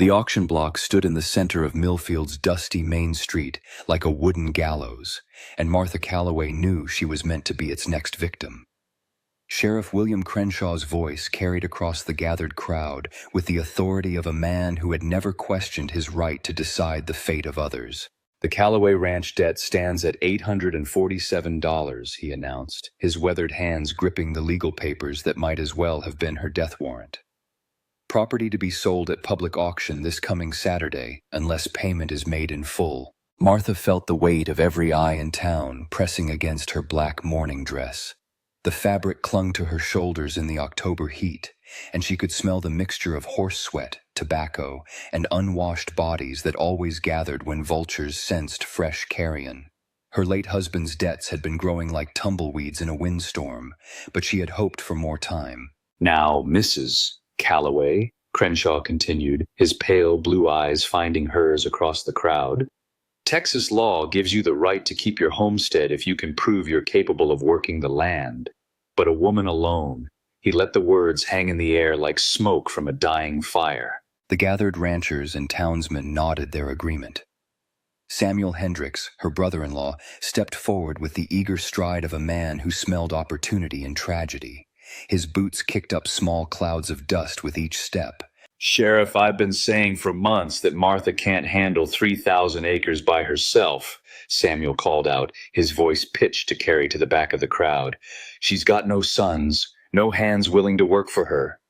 The auction block stood in the center of Millfield's dusty main street like a wooden gallows, and Martha Calloway knew she was meant to be its next victim. Sheriff William Crenshaw's voice carried across the gathered crowd with the authority of a man who had never questioned his right to decide the fate of others. "The Calloway Ranch debt stands at $847, he announced, his weathered hands gripping the legal papers that might as well have been her death warrant. "Property to be sold at public auction this coming Saturday, unless payment is made in full." Martha felt the weight of every eye in town pressing against her black mourning dress. The fabric clung to her shoulders in the October heat, and she could smell the mixture of horse sweat, tobacco, and unwashed bodies that always gathered when vultures sensed fresh carrion. Her late husband's debts had been growing like tumbleweeds in a windstorm, but she had hoped for more time. "Now, Mrs. Calloway," Crenshaw continued, his pale blue eyes finding hers across the crowd, "Texas law gives you the right to keep your homestead if you can prove you're capable of working the land. But a woman alone," he let the words hang in the air like smoke from a dying fire. The gathered ranchers and townsmen nodded their agreement. Samuel Hendricks, her brother-in-law, stepped forward with the eager stride of a man who smelled opportunity in tragedy. His boots kicked up small clouds of dust with each step. "Sheriff, I've been saying for months that Martha can't handle 3,000 acres by herself," Samuel called out, his voice pitched to carry to the back of the crowd. "She's got no sons, no hands willing to work for her.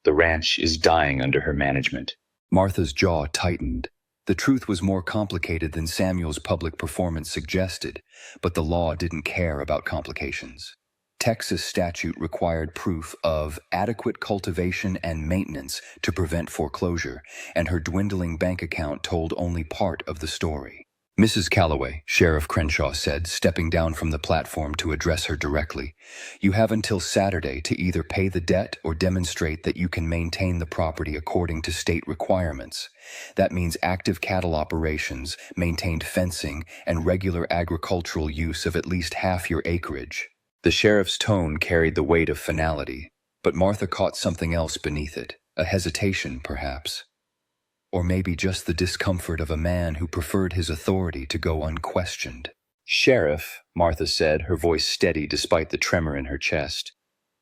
The ranch is dying under her management." Martha's jaw tightened. The truth was more complicated than Samuel's public performance suggested, but the law didn't care about complications. Texas statute required proof of adequate cultivation and maintenance to prevent foreclosure, and her dwindling bank account told only part of the story. "Mrs. Calloway," Sheriff Crenshaw said, stepping down from the platform to address her directly, "you have until Saturday to either pay the debt or demonstrate that you can maintain the property according to state requirements. That means active cattle operations, maintained fencing, and regular agricultural use of at least half your acreage." The sheriff's tone carried the weight of finality, but Martha caught something else beneath it, a hesitation, perhaps. Or maybe just the discomfort of a man who preferred his authority to go unquestioned. "Sheriff," Martha said, her voice steady despite the tremor in her chest,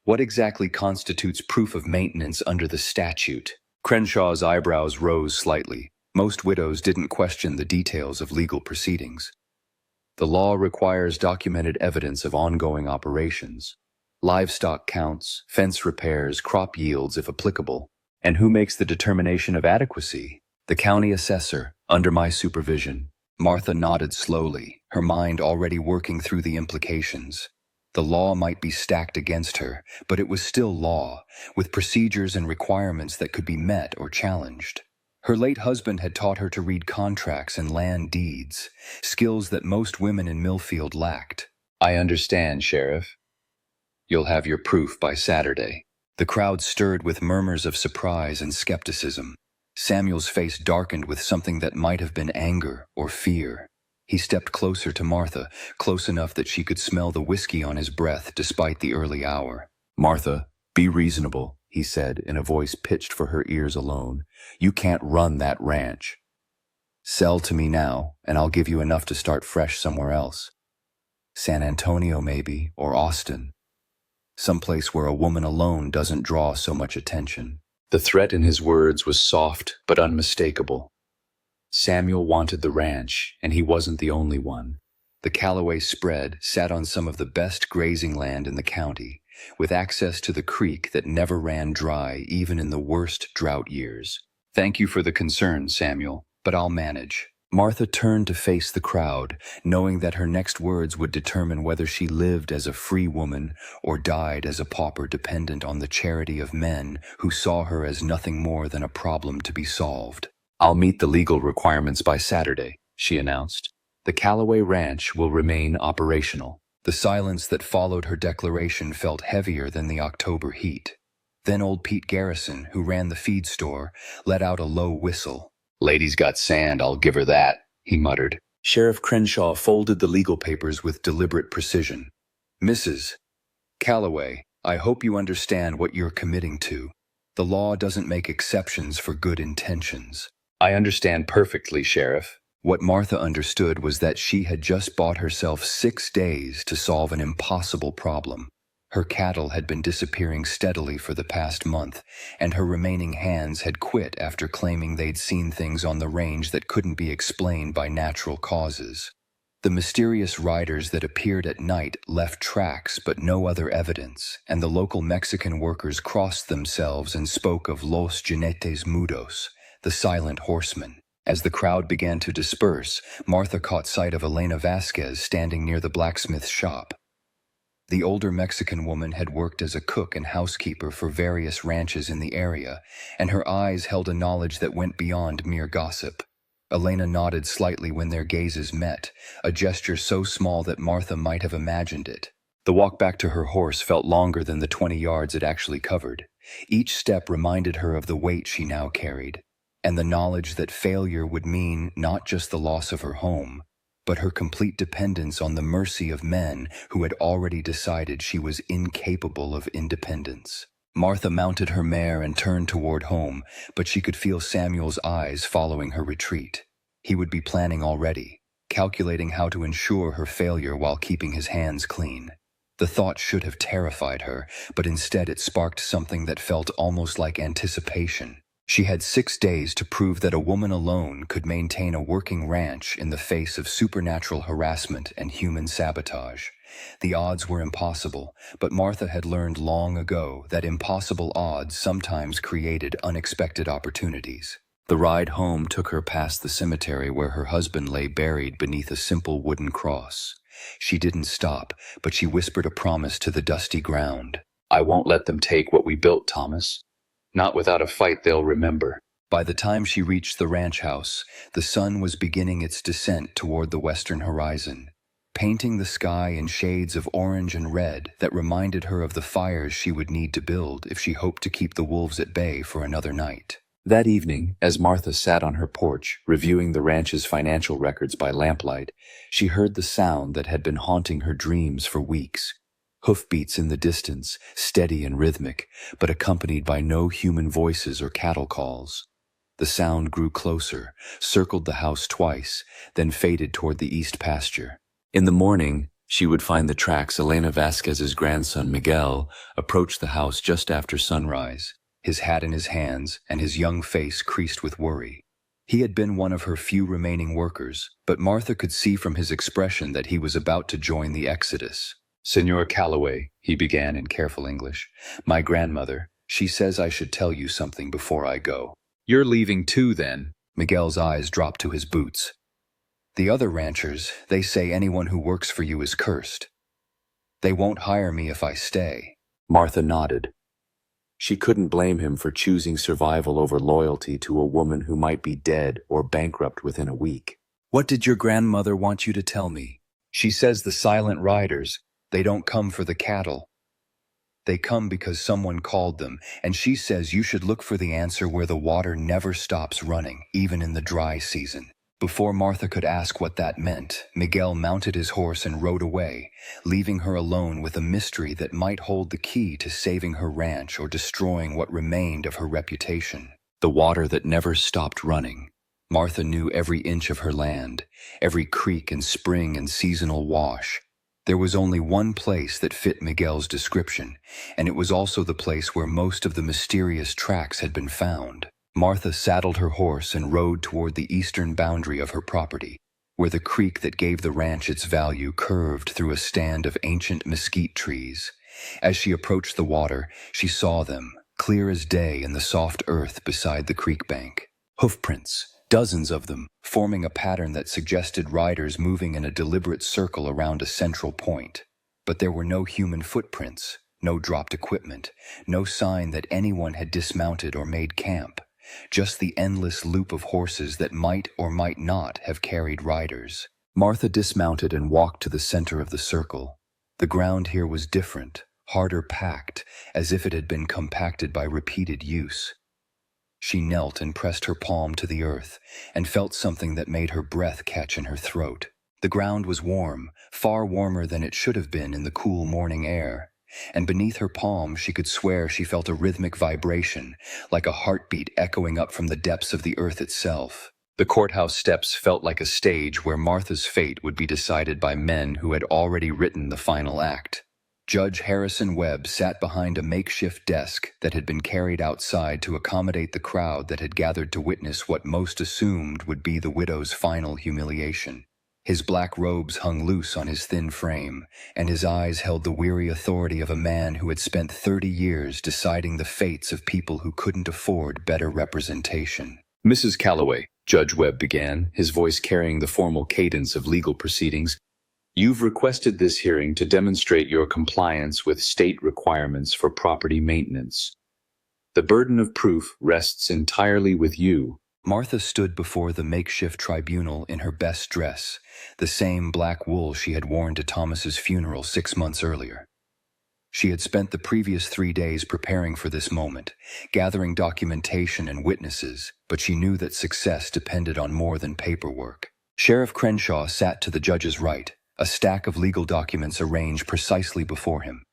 "what exactly constitutes proof of maintenance under the statute?" Crenshaw's eyebrows rose slightly. Most widows didn't question the details of legal proceedings. "The law requires documented evidence of ongoing operations. Livestock counts, fence repairs, crop yields if applicable. And who makes the determination of adequacy? The county assessor, under my supervision." Martha nodded slowly, her mind already working through the implications. The law might be stacked against her, but it was still law, with procedures and requirements that could be met or challenged. Her late husband had taught her to read contracts and land deeds, skills that most women in Millfield lacked. "I understand, Sheriff. You'll have your proof by Saturday." The crowd stirred with murmurs of surprise and skepticism. Samuel's face darkened with something that might have been anger or fear. He stepped closer to Martha, close enough that she could smell the whiskey on his breath despite the early hour. "Martha, be reasonable," he said in a voice pitched for her ears alone. "You can't run that ranch. Sell to me now, and I'll give you enough to start fresh somewhere else. San Antonio maybe, or Austin. Someplace where a woman alone doesn't draw so much attention." The threat in his words was soft but unmistakable. Samuel wanted the ranch, and he wasn't the only one. The Calloway spread sat on some of the best grazing land in the county, with access to the creek that never ran dry even in the worst drought years. "Thank you for the concern, Samuel, but I'll manage." Martha turned to face the crowd, knowing that her next words would determine whether she lived as a free woman or died as a pauper dependent on the charity of men who saw her as nothing more than a problem to be solved. "I'll meet the legal requirements by Saturday," she announced. "The Calloway Ranch will remain operational." The silence that followed her declaration felt heavier than the October heat. Then old Pete Garrison, who ran the feed store, let out a low whistle. "Lady's got sand, I'll give her that," he muttered. Sheriff Crenshaw folded the legal papers with deliberate precision. "Mrs. Calloway, I hope you understand what you're committing to. The law doesn't make exceptions for good intentions. I understand perfectly, Sheriff. What Martha understood was that she had just bought herself 6 days to solve an impossible problem. Her cattle had been disappearing steadily for the past month, and her remaining hands had quit after claiming they'd seen things on the range that couldn't be explained by natural causes. The mysterious riders that appeared at night left tracks but no other evidence, and the local Mexican workers crossed themselves and spoke of Los Jinetes Mudos, the silent horsemen. As the crowd began to disperse, Martha caught sight of Elena Vasquez standing near the blacksmith's shop. The older Mexican woman had worked as a cook and housekeeper for various ranches in the area, and her eyes held a knowledge that went beyond mere gossip. Elena nodded slightly when their gazes met, a gesture so small that Martha might have imagined it. The walk back to her horse felt longer than the 20 yards it actually covered. Each step reminded her of the weight she now carried, and the knowledge that failure would mean not just the loss of her home, but her complete dependence on the mercy of men who had already decided she was incapable of independence. Martha mounted her mare and turned toward home, but she could feel Samuel's eyes following her retreat. He would be planning already, calculating how to ensure her failure while keeping his hands clean. The thought should have terrified her, but instead it sparked something that felt almost like anticipation. She had 6 days to prove that a woman alone could maintain a working ranch in the face of supernatural harassment and human sabotage. The odds were impossible, but Martha had learned long ago that impossible odds sometimes created unexpected opportunities. The ride home took her past the cemetery where her husband lay buried beneath a simple wooden cross. She didn't stop, but she whispered a promise to the dusty ground. I won't let them take what we built, Thomas. Not without a fight they'll remember. By the time she reached the ranch house, the sun was beginning its descent toward the western horizon, painting the sky in shades of orange and red that reminded her of the fires she would need to build if she hoped to keep the wolves at bay for another night. That evening, as Martha sat on her porch, reviewing the ranch's financial records by lamplight, she heard the sound that had been haunting her dreams for weeks. Hoofbeats in the distance, steady and rhythmic, but accompanied by no human voices or cattle calls. The sound grew closer, circled the house twice, then faded toward the east pasture. In the morning, she would find the tracks Elena Vasquez's grandson, Miguel, approach the house just after sunrise, his hat in his hands and his young face creased with worry. He had been one of her few remaining workers, but Martha could see from his expression that he was about to join the exodus. Senor Calloway, he began in Careful English. My grandmother, she says I should tell you something before I go. You're leaving too, then? Miguel's eyes dropped to his boots. The other ranchers, they say anyone who works for you is cursed. They won't hire me if I stay. Martha nodded. She couldn't blame him for choosing survival over loyalty to a woman who might be dead or bankrupt within a week. What did your grandmother want you to tell me? She says the silent riders, they don't come for the cattle. They come because someone called them, and she says you should look for the answer where the water never stops running, even in the dry season. Before Martha could ask what that meant, Miguel mounted his horse and rode away, leaving her alone with a mystery that might hold the key to saving her ranch or destroying what remained of her reputation. The water that never stopped running. Martha knew every inch of her land, every creek and spring and seasonal wash. There was only one place that fit Miguel's description, and it was also the place where most of the mysterious tracks had been found. Martha saddled her horse and rode toward the eastern boundary of her property, where the creek that gave the ranch its value curved through a stand of ancient mesquite trees. As she approached the water, she saw them, clear as day in the soft earth beside the creek bank. Hoofprints, dozens of them, forming a pattern that suggested riders moving in a deliberate circle around a central point. But there were no human footprints, no dropped equipment, no sign that anyone had dismounted or made camp. Just the endless loop of horses that might or might not have carried riders. Martha dismounted and walked to the center of the circle. The ground here was different, harder packed, as if it had been compacted by repeated use. She knelt and pressed her palm to the earth, and felt something that made her breath catch in her throat. The ground was warm, far warmer than it should have been in the cool morning air. and beneath her palm she could swear she felt a rhythmic vibration, like a heartbeat echoing up from the depths of the earth itself. The courthouse steps felt like a stage where Martha's fate would be decided by men who had already written the final act. Judge Harrison Webb sat behind a makeshift desk that had been carried outside to accommodate the crowd that had gathered to witness what most assumed would be the widow's final humiliation. His black robes hung loose on his thin frame, and his eyes held the weary authority of a man who had spent 30 years deciding the fates of people who couldn't afford better representation. Mrs. Calloway, Judge Webb began, his voice carrying the formal cadence of legal proceedings, you've requested this hearing to demonstrate your compliance with state requirements for property maintenance. The burden of proof rests entirely with you. Martha stood before the makeshift tribunal in her best dress, the same black wool she had worn to Thomas's funeral 6 months earlier. She had spent the previous 3 days preparing for this moment, gathering documentation and witnesses, but she knew that success depended on more than paperwork. Sheriff Crenshaw sat to the judge's right, a stack of legal documents arranged precisely before him.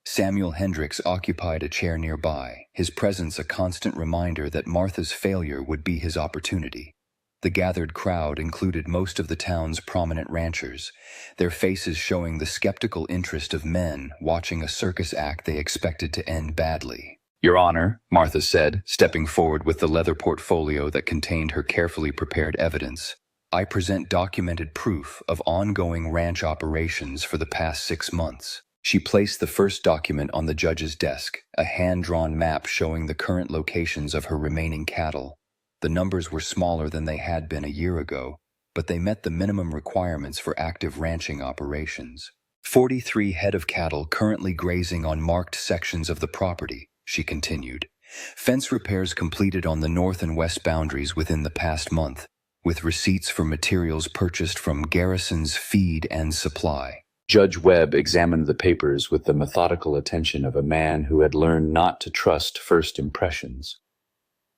Samuel Hendricks occupied a chair nearby, his presence a constant reminder that Martha's failure would be his opportunity. The gathered crowd included most of the town's prominent ranchers, their faces showing the skeptical interest of men watching a circus act they expected to end badly. Your Honor, Martha said, stepping forward with the leather portfolio that contained her carefully prepared evidence. I present documented proof of ongoing ranch operations for the past 6 months. She placed the first document on the judge's desk, a hand-drawn map showing the current locations of her remaining cattle. The numbers were smaller than they had been a year ago, but they met the minimum requirements for active ranching operations. 43 head of cattle currently grazing on marked sections of the property, she continued. Fence repairs completed on the north and west boundaries within the past month, with receipts for materials purchased from Garrison's Feed and Supply. Judge Webb examined the papers with the methodical attention of a man who had learned not to trust first impressions.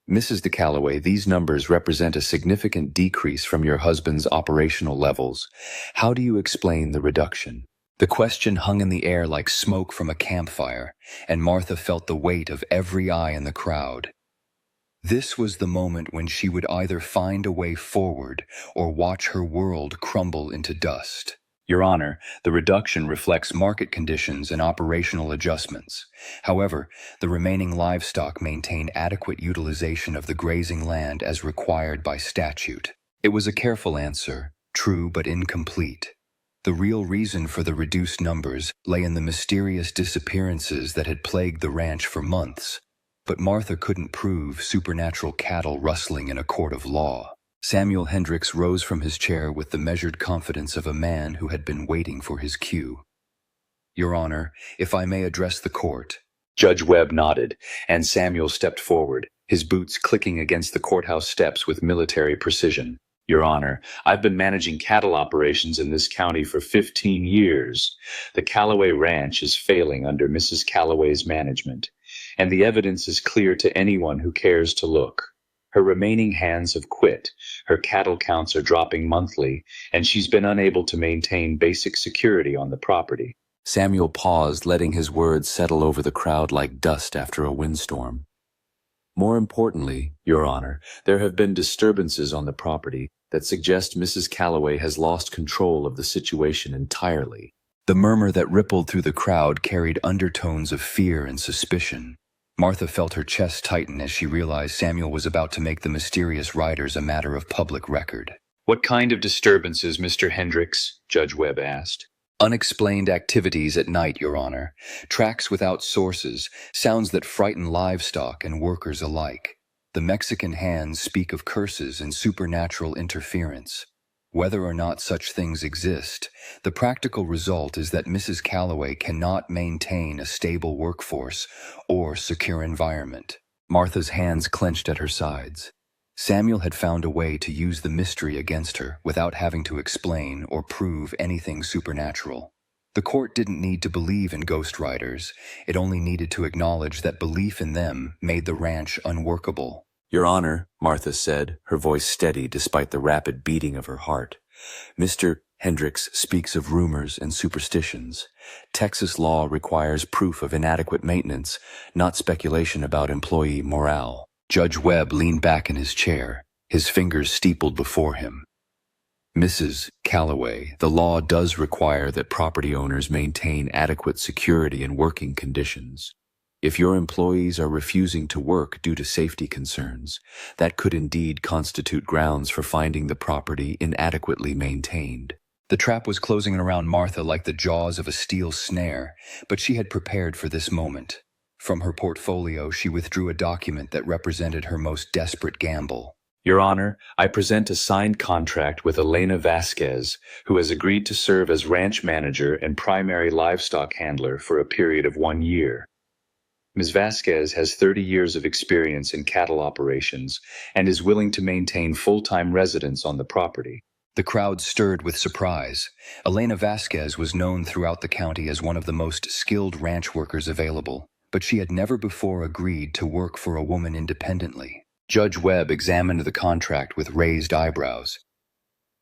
Mrs. de Calloway, these numbers represent a significant decrease from your husband's operational levels. How do you explain the reduction? The question hung in the air like smoke from a campfire, and Martha felt the weight of every eye in the crowd. This was the moment when she would either find a way forward or watch her world crumble into dust. Your Honor, the reduction reflects market conditions and operational adjustments. However, the remaining livestock maintain adequate utilization of the grazing land as required by statute. It was a careful answer, true but incomplete. The real reason for the reduced numbers lay in the mysterious disappearances that had plagued the ranch for months. But Martha couldn't prove supernatural cattle rustling in a court of law. Samuel Hendricks rose from his chair with the measured confidence of a man who had been waiting for his cue. Your Honor, if I may address the court. Judge Webb nodded, and Samuel stepped forward, his boots clicking against the courthouse steps with military precision. Your Honor, I've been managing cattle operations in this county for 15 years. The Calloway Ranch is failing under Mrs. Calloway's management, and the evidence is clear to anyone who cares to look. Her remaining hands have quit, her cattle counts are dropping monthly, and she's been unable to maintain basic security on the property. Samuel paused, letting his words settle over the crowd like dust after a windstorm. More importantly, Your Honor, there have been disturbances on the property that suggest Mrs. Calloway has lost control of the situation entirely. The murmur that rippled through the crowd carried undertones of fear and suspicion. Martha felt her chest tighten as she realized Samuel was about to make the mysterious riders a matter of public record. What kind of disturbances, Mr. Hendricks? Judge Webb asked. Unexplained activities at night, Your Honor. Tracks without sources, sounds that frighten livestock and workers alike. The Mexican hands speak of curses and supernatural interference. Whether or not such things exist, the practical result is that Mrs. Calloway cannot maintain a stable workforce or secure environment. Martha's hands clenched at her sides. Samuel had found a way to use the mystery against her without having to explain or prove anything supernatural. The court didn't need to believe in ghost riders. It only needed to acknowledge that belief in them made the ranch unworkable. Your Honor, Martha said, her voice steady despite the rapid beating of her heart. Mr. Hendricks speaks of rumors and superstitions. Texas law requires proof of inadequate maintenance, not speculation about employee morale. Judge Webb leaned back in his chair, his fingers steepled before him. Mrs. Calloway, the law does require that property owners maintain adequate security and working conditions. If your employees are refusing to work due to safety concerns, that could indeed constitute grounds for finding the property inadequately maintained. The trap was closing around Martha like the jaws of a steel snare, but she had prepared for this moment. From her portfolio, she withdrew a document that represented her most desperate gamble. Your Honor, I present a signed contract with Elena Vasquez, who has agreed to serve as ranch manager and primary livestock handler for a period of 1 year. Ms. Vasquez has 30 years of experience in cattle operations and is willing to maintain full-time residence on the property. The crowd stirred with surprise. Elena Vasquez was known throughout the county as one of the most skilled ranch workers available, but she had never before agreed to work for a woman independently. Judge Webb examined the contract with raised eyebrows.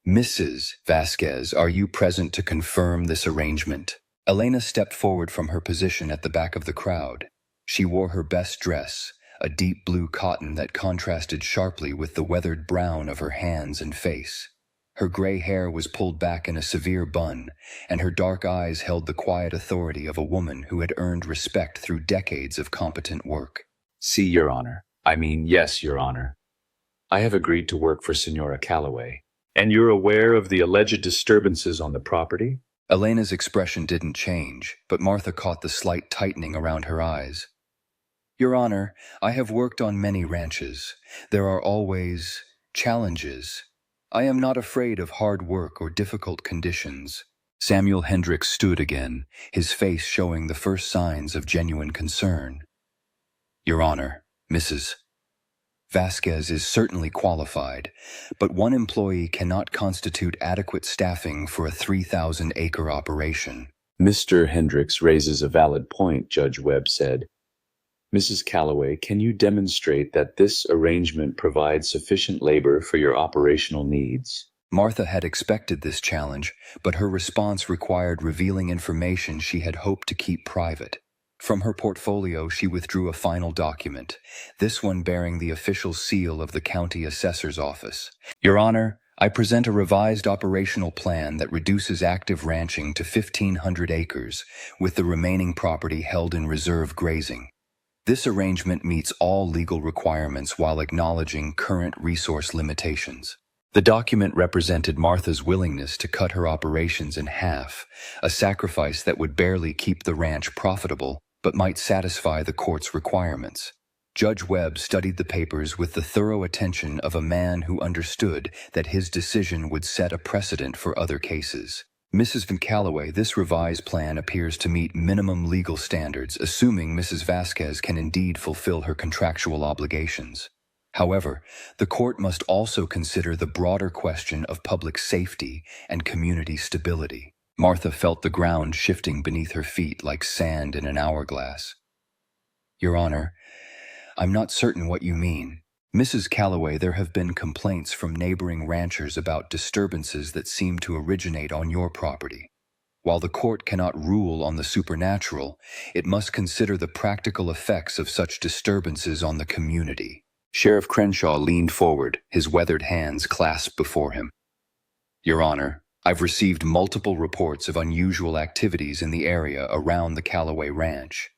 Mrs. Vasquez, are you present to confirm this arrangement? Elena stepped forward from her position at the back of the crowd. She wore her best dress, a deep blue cotton that contrasted sharply with the weathered brown of her hands and face. Her gray hair was pulled back in a severe bun, and her dark eyes held the quiet authority of a woman who had earned respect through decades of competent work. See, Your Honor. Yes, Your Honor. I have agreed to work for Senora Calloway. And you're aware of the alleged disturbances on the property? Elena's expression didn't change, but Martha caught the slight tightening around her eyes. Your Honor, I have worked on many ranches. There are always challenges. I am not afraid of hard work or difficult conditions. Samuel Hendricks stood again, his face showing the first signs of genuine concern. Your Honor, Mrs. Vasquez is certainly qualified, but one employee cannot constitute adequate staffing for a 3,000-acre operation. Mr. Hendricks raises a valid point, Judge Webb said. Mrs. Calloway, can you demonstrate that this arrangement provides sufficient labor for your operational needs? Martha had expected this challenge, but her response required revealing information she had hoped to keep private. From her portfolio, she withdrew a final document, this one bearing the official seal of the county assessor's office. Your Honor, I present a revised operational plan that reduces active ranching to 1,500 acres, with the remaining property held in reserve grazing. This arrangement meets all legal requirements while acknowledging current resource limitations. The document represented Martha's willingness to cut her operations in half, a sacrifice that would barely keep the ranch profitable, but might satisfy the court's requirements. Judge Webb studied the papers with the thorough attention of a man who understood that his decision would set a precedent for other cases. Mrs. Van Calloway, this revised plan appears to meet minimum legal standards, assuming Mrs. Vasquez can indeed fulfill her contractual obligations. However, the court must also consider the broader question of public safety and community stability. Martha felt the ground shifting beneath her feet like sand in an hourglass. Your Honor, I'm not certain what you mean. Mrs. Calloway, there have been complaints from neighboring ranchers about disturbances that seem to originate on your property. While the court cannot rule on the supernatural, it must consider the practical effects of such disturbances on the community. Sheriff Crenshaw leaned forward, his weathered hands clasped before him. Your Honor, I've received multiple reports of unusual activities in the area around the Calloway Ranch.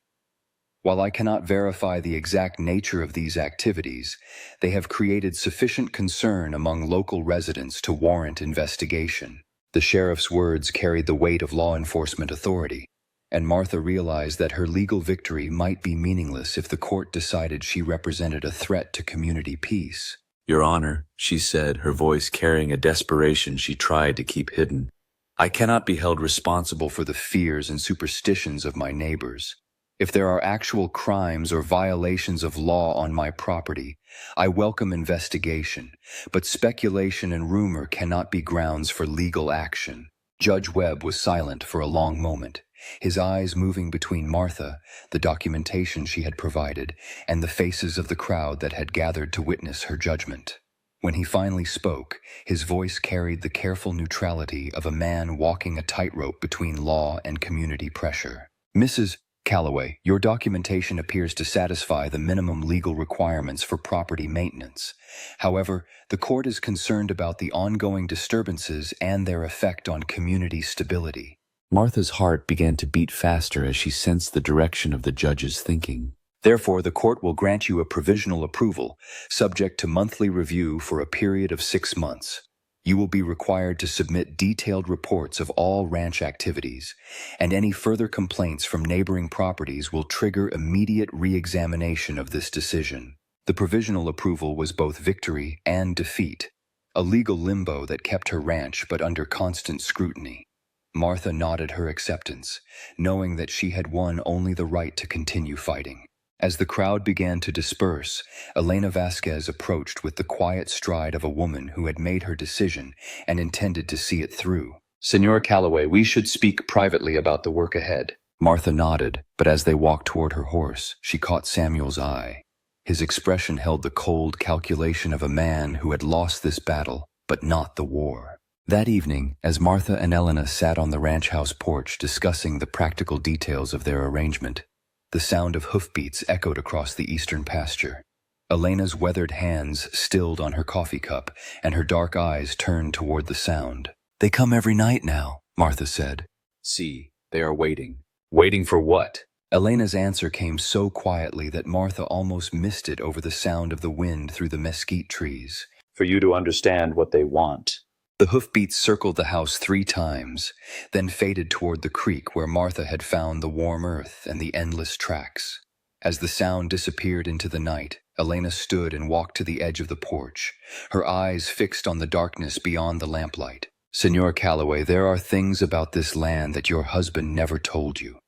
While I cannot verify the exact nature of these activities, they have created sufficient concern among local residents to warrant investigation. The sheriff's words carried the weight of law enforcement authority, and Martha realized that her legal victory might be meaningless if the court decided she represented a threat to community peace. Your Honor, she said, her voice carrying a desperation she tried to keep hidden. I cannot be held responsible for the fears and superstitions of my neighbors. If there are actual crimes or violations of law on my property, I welcome investigation, but speculation and rumor cannot be grounds for legal action. Judge Webb was silent for a long moment, his eyes moving between Martha, the documentation she had provided, and the faces of the crowd that had gathered to witness her judgment. When he finally spoke, his voice carried the careful neutrality of a man walking a tightrope between law and community pressure. Mrs. Calloway, your documentation appears to satisfy the minimum legal requirements for property maintenance. However, the court is concerned about the ongoing disturbances and their effect on community stability. Martha's heart began to beat faster as she sensed the direction of the judge's thinking. Therefore, the court will grant you a provisional approval, subject to monthly review for a period of 6 months. You will be required to submit detailed reports of all ranch activities, and any further complaints from neighboring properties will trigger immediate re-examination of this decision. The provisional approval was both victory and defeat, a legal limbo that kept her ranch but under constant scrutiny. Martha nodded her acceptance, knowing that she had won only the right to continue fighting. As the crowd began to disperse, Elena Vasquez approached with the quiet stride of a woman who had made her decision and intended to see it through. Senor Calloway, we should speak privately about the work ahead. Martha nodded, but as they walked toward her horse, she caught Samuel's eye. His expression held the cold calculation of a man who had lost this battle, but not the war. That evening, as Martha and Elena sat on the ranch house porch discussing the practical details of their arrangement, the sound of hoofbeats echoed across the eastern pasture. Elena's weathered hands stilled on her coffee cup, and her dark eyes turned toward the sound. "They come every night now," Martha said. See, they are waiting. Waiting for what? Elena's answer came so quietly that Martha almost missed it over the sound of the wind through the mesquite trees. For you to understand what they want. The hoofbeats circled the house 3 times, then faded toward the creek where Martha had found the warm earth and the endless tracks. As the sound disappeared into the night, Elena stood and walked to the edge of the porch, her eyes fixed on the darkness beyond the lamplight. "Senor Calloway, there are things about this land that your husband never told you.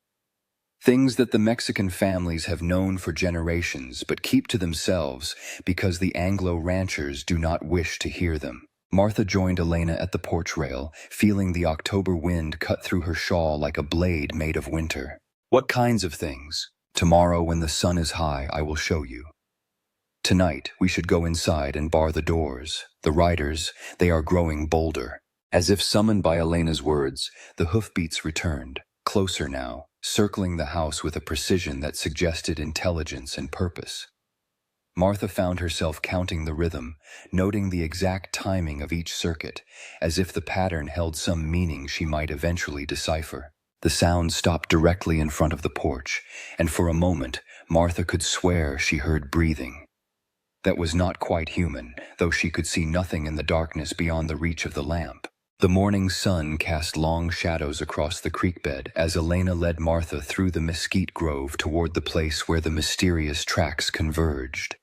Things that the Mexican families have known for generations but keep to themselves because the Anglo ranchers do not wish to hear them." Martha joined Elena at the porch rail, feeling the October wind cut through her shawl like a blade made of winter. "What kinds of things? Tomorrow, when the sun is high, I will show you. Tonight, we should go inside and bar the doors. The riders, they are growing bolder." As if summoned by Elena's words, the hoofbeats returned, closer now, circling the house with a precision that suggested intelligence and purpose. Martha found herself counting the rhythm, noting the exact timing of each circuit, as if the pattern held some meaning she might eventually decipher. The sound stopped directly in front of the porch, and for a moment, Martha could swear she heard breathing. That was not quite human, though she could see nothing in the darkness beyond the reach of the lamp. The morning sun cast long shadows across the creek bed as Elena led Martha through the mesquite grove toward the place where the mysterious tracks converged.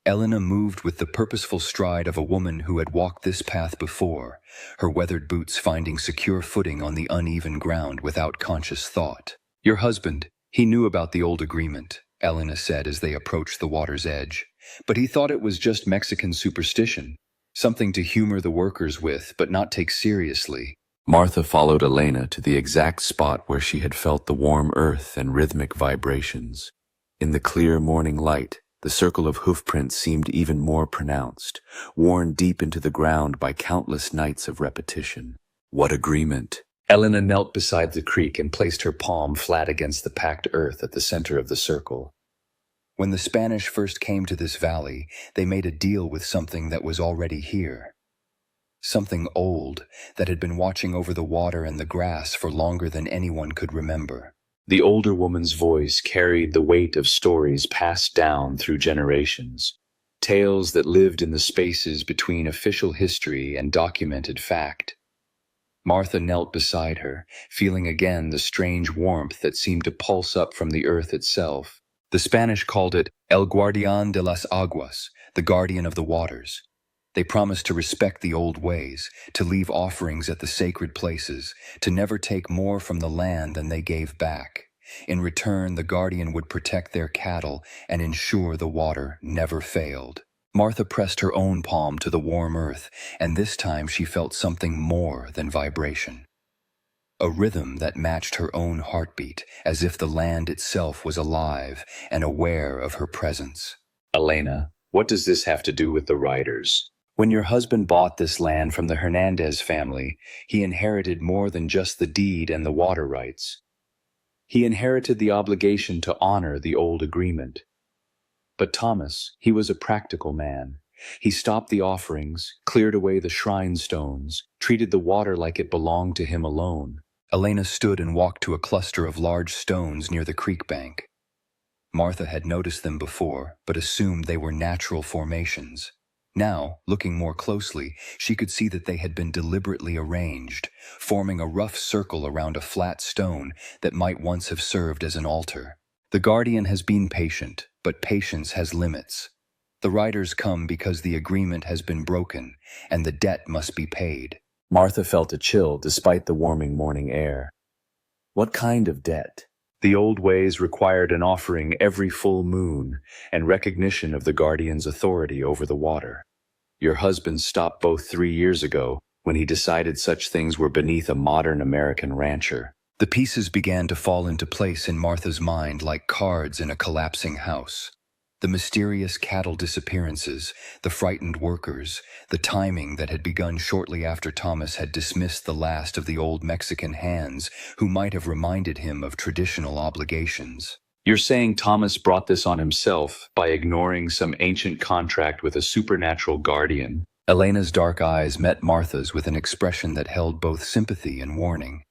Elena moved with the purposeful stride of a woman who had walked this path before, her weathered boots finding secure footing on the uneven ground without conscious thought. "Your husband, he knew about the old agreement," Elena said as they approached the water's edge, "but he thought it was just Mexican superstition, something to humor the workers with but not take seriously." Martha followed Elena to the exact spot where she had felt the warm earth and rhythmic vibrations. In the clear morning light, the circle of hoofprints seemed even more pronounced, worn deep into the ground by countless nights of repetition. What agreement! Elena knelt beside the creek and placed her palm flat against the packed earth at the center of the circle. "When the Spanish first came to this valley, they made a deal with something that was already here. Something old that had been watching over the water and the grass for longer than anyone could remember." The older woman's voice carried the weight of stories passed down through generations, tales that lived in the spaces between official history and documented fact. Martha knelt beside her, feeling again the strange warmth that seemed to pulse up from the earth itself. The Spanish called it El Guardián de las Aguas, the guardian of the waters. They promised to respect the old ways, to leave offerings at the sacred places, to never take more from the land than they gave back. In return, the guardian would protect their cattle and ensure the water never failed. Martha pressed her own palm to the warm earth, and this time she felt something more than vibration. A rhythm that matched her own heartbeat, as if the land itself was alive and aware of her presence. Elena, what does this have to do with the riders? When your husband bought this land from the Hernandez family, he inherited more than just the deed and the water rights. He inherited the obligation to honor the old agreement. But Thomas, he was a practical man. He stopped the offerings, cleared away the shrine stones, treated the water like it belonged to him alone. Elena stood and walked to a cluster of large stones near the creek bank. Martha had noticed them before, but assumed they were natural formations. Now, looking more closely, she could see that they had been deliberately arranged, forming a rough circle around a flat stone that might once have served as an altar. The guardian has been patient, but patience has limits. The riders come because the agreement has been broken, and the debt must be paid. Martha felt a chill despite the warming morning air. What kind of debt? The old ways required an offering every full moon and recognition of the guardian's authority over the water. Your husband stopped both 3 years ago when he decided such things were beneath a modern American rancher. The pieces began to fall into place in Martha's mind like cards in a collapsing house. The mysterious cattle disappearances, the frightened workers, the timing that had begun shortly after Thomas had dismissed the last of the old Mexican hands who might have reminded him of traditional obligations. You're saying Thomas brought this on himself by ignoring some ancient contract with a supernatural guardian? Elena's dark eyes met Martha's with an expression that held both sympathy and warning.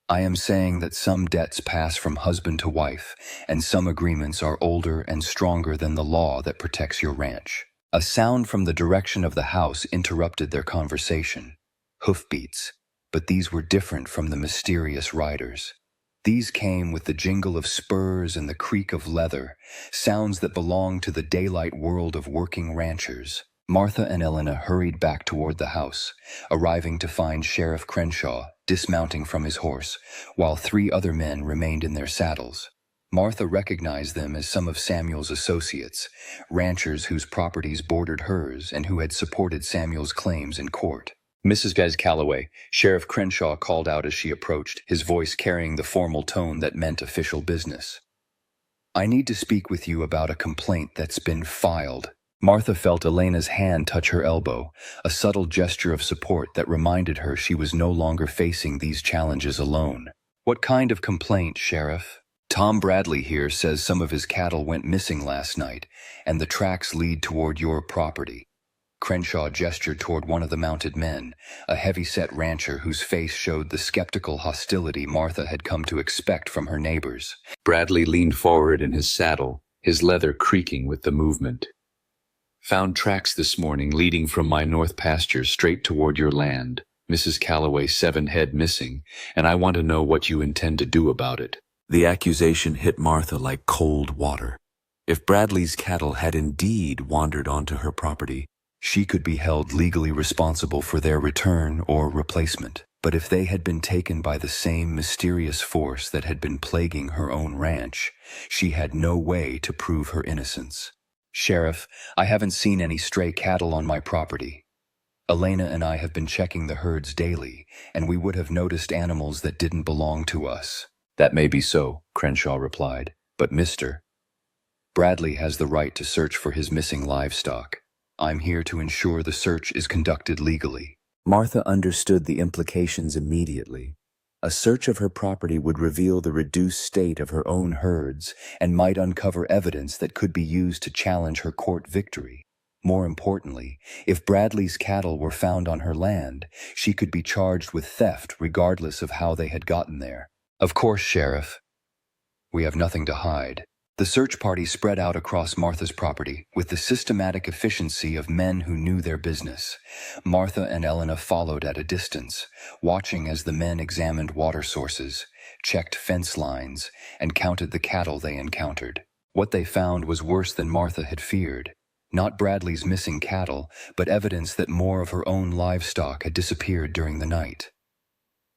I am saying that some debts pass from husband to wife, and some agreements are older and stronger than the law that protects your ranch. A sound from the direction of the house interrupted their conversation. Hoofbeats, but these were different from the mysterious riders. These came with the jingle of spurs and the creak of leather, sounds that belonged to the daylight world of working ranchers. Martha and Elena hurried back toward the house, arriving to find Sheriff Crenshaw dismounting from his horse, while 3 other men remained in their saddles. Martha recognized them as some of Samuel's associates, ranchers whose properties bordered hers and who had supported Samuel's claims in court. Mrs. Vez Calloway, Sheriff Crenshaw called out as she approached, his voice carrying the formal tone that meant official business. I need to speak with you about a complaint that's been filed. Martha felt Elena's hand touch her elbow, a subtle gesture of support that reminded her she was no longer facing these challenges alone. What kind of complaint, Sheriff? Tom Bradley here says some of his cattle went missing last night, and the tracks lead toward your property. Crenshaw gestured toward one of the mounted men, a heavy-set rancher whose face showed the skeptical hostility Martha had come to expect from her neighbors. Bradley leaned forward in his saddle, his leather creaking with the movement. Found tracks this morning leading from my north pasture straight toward your land. Mrs. Calloway, 7 head missing, and I want to know what you intend to do about it. The accusation hit Martha like cold water. If Bradley's cattle had indeed wandered onto her property, she could be held legally responsible for their return or replacement. But if they had been taken by the same mysterious force that had been plaguing her own ranch, she had no way to prove her innocence. Sheriff, I haven't seen any stray cattle on my property. Elena and I have been checking the herds daily, and we would have noticed animals that didn't belong to us. That may be so, Crenshaw replied, but Mr. Bradley has the right to search for his missing livestock. I'm here to ensure the search is conducted legally. Martha understood the implications immediately. A search of her property would reveal the reduced state of her own herds and might uncover evidence that could be used to challenge her court victory. More importantly, if Bradley's cattle were found on her land, she could be charged with theft regardless of how they had gotten there. Of course, Sheriff. We have nothing to hide. The search party spread out across Martha's property with the systematic efficiency of men who knew their business. Martha and Elena followed at a distance, watching as the men examined water sources, checked fence lines, and counted the cattle they encountered. What they found was worse than Martha had feared. Not Bradley's missing cattle, but evidence that more of her own livestock had disappeared during the night.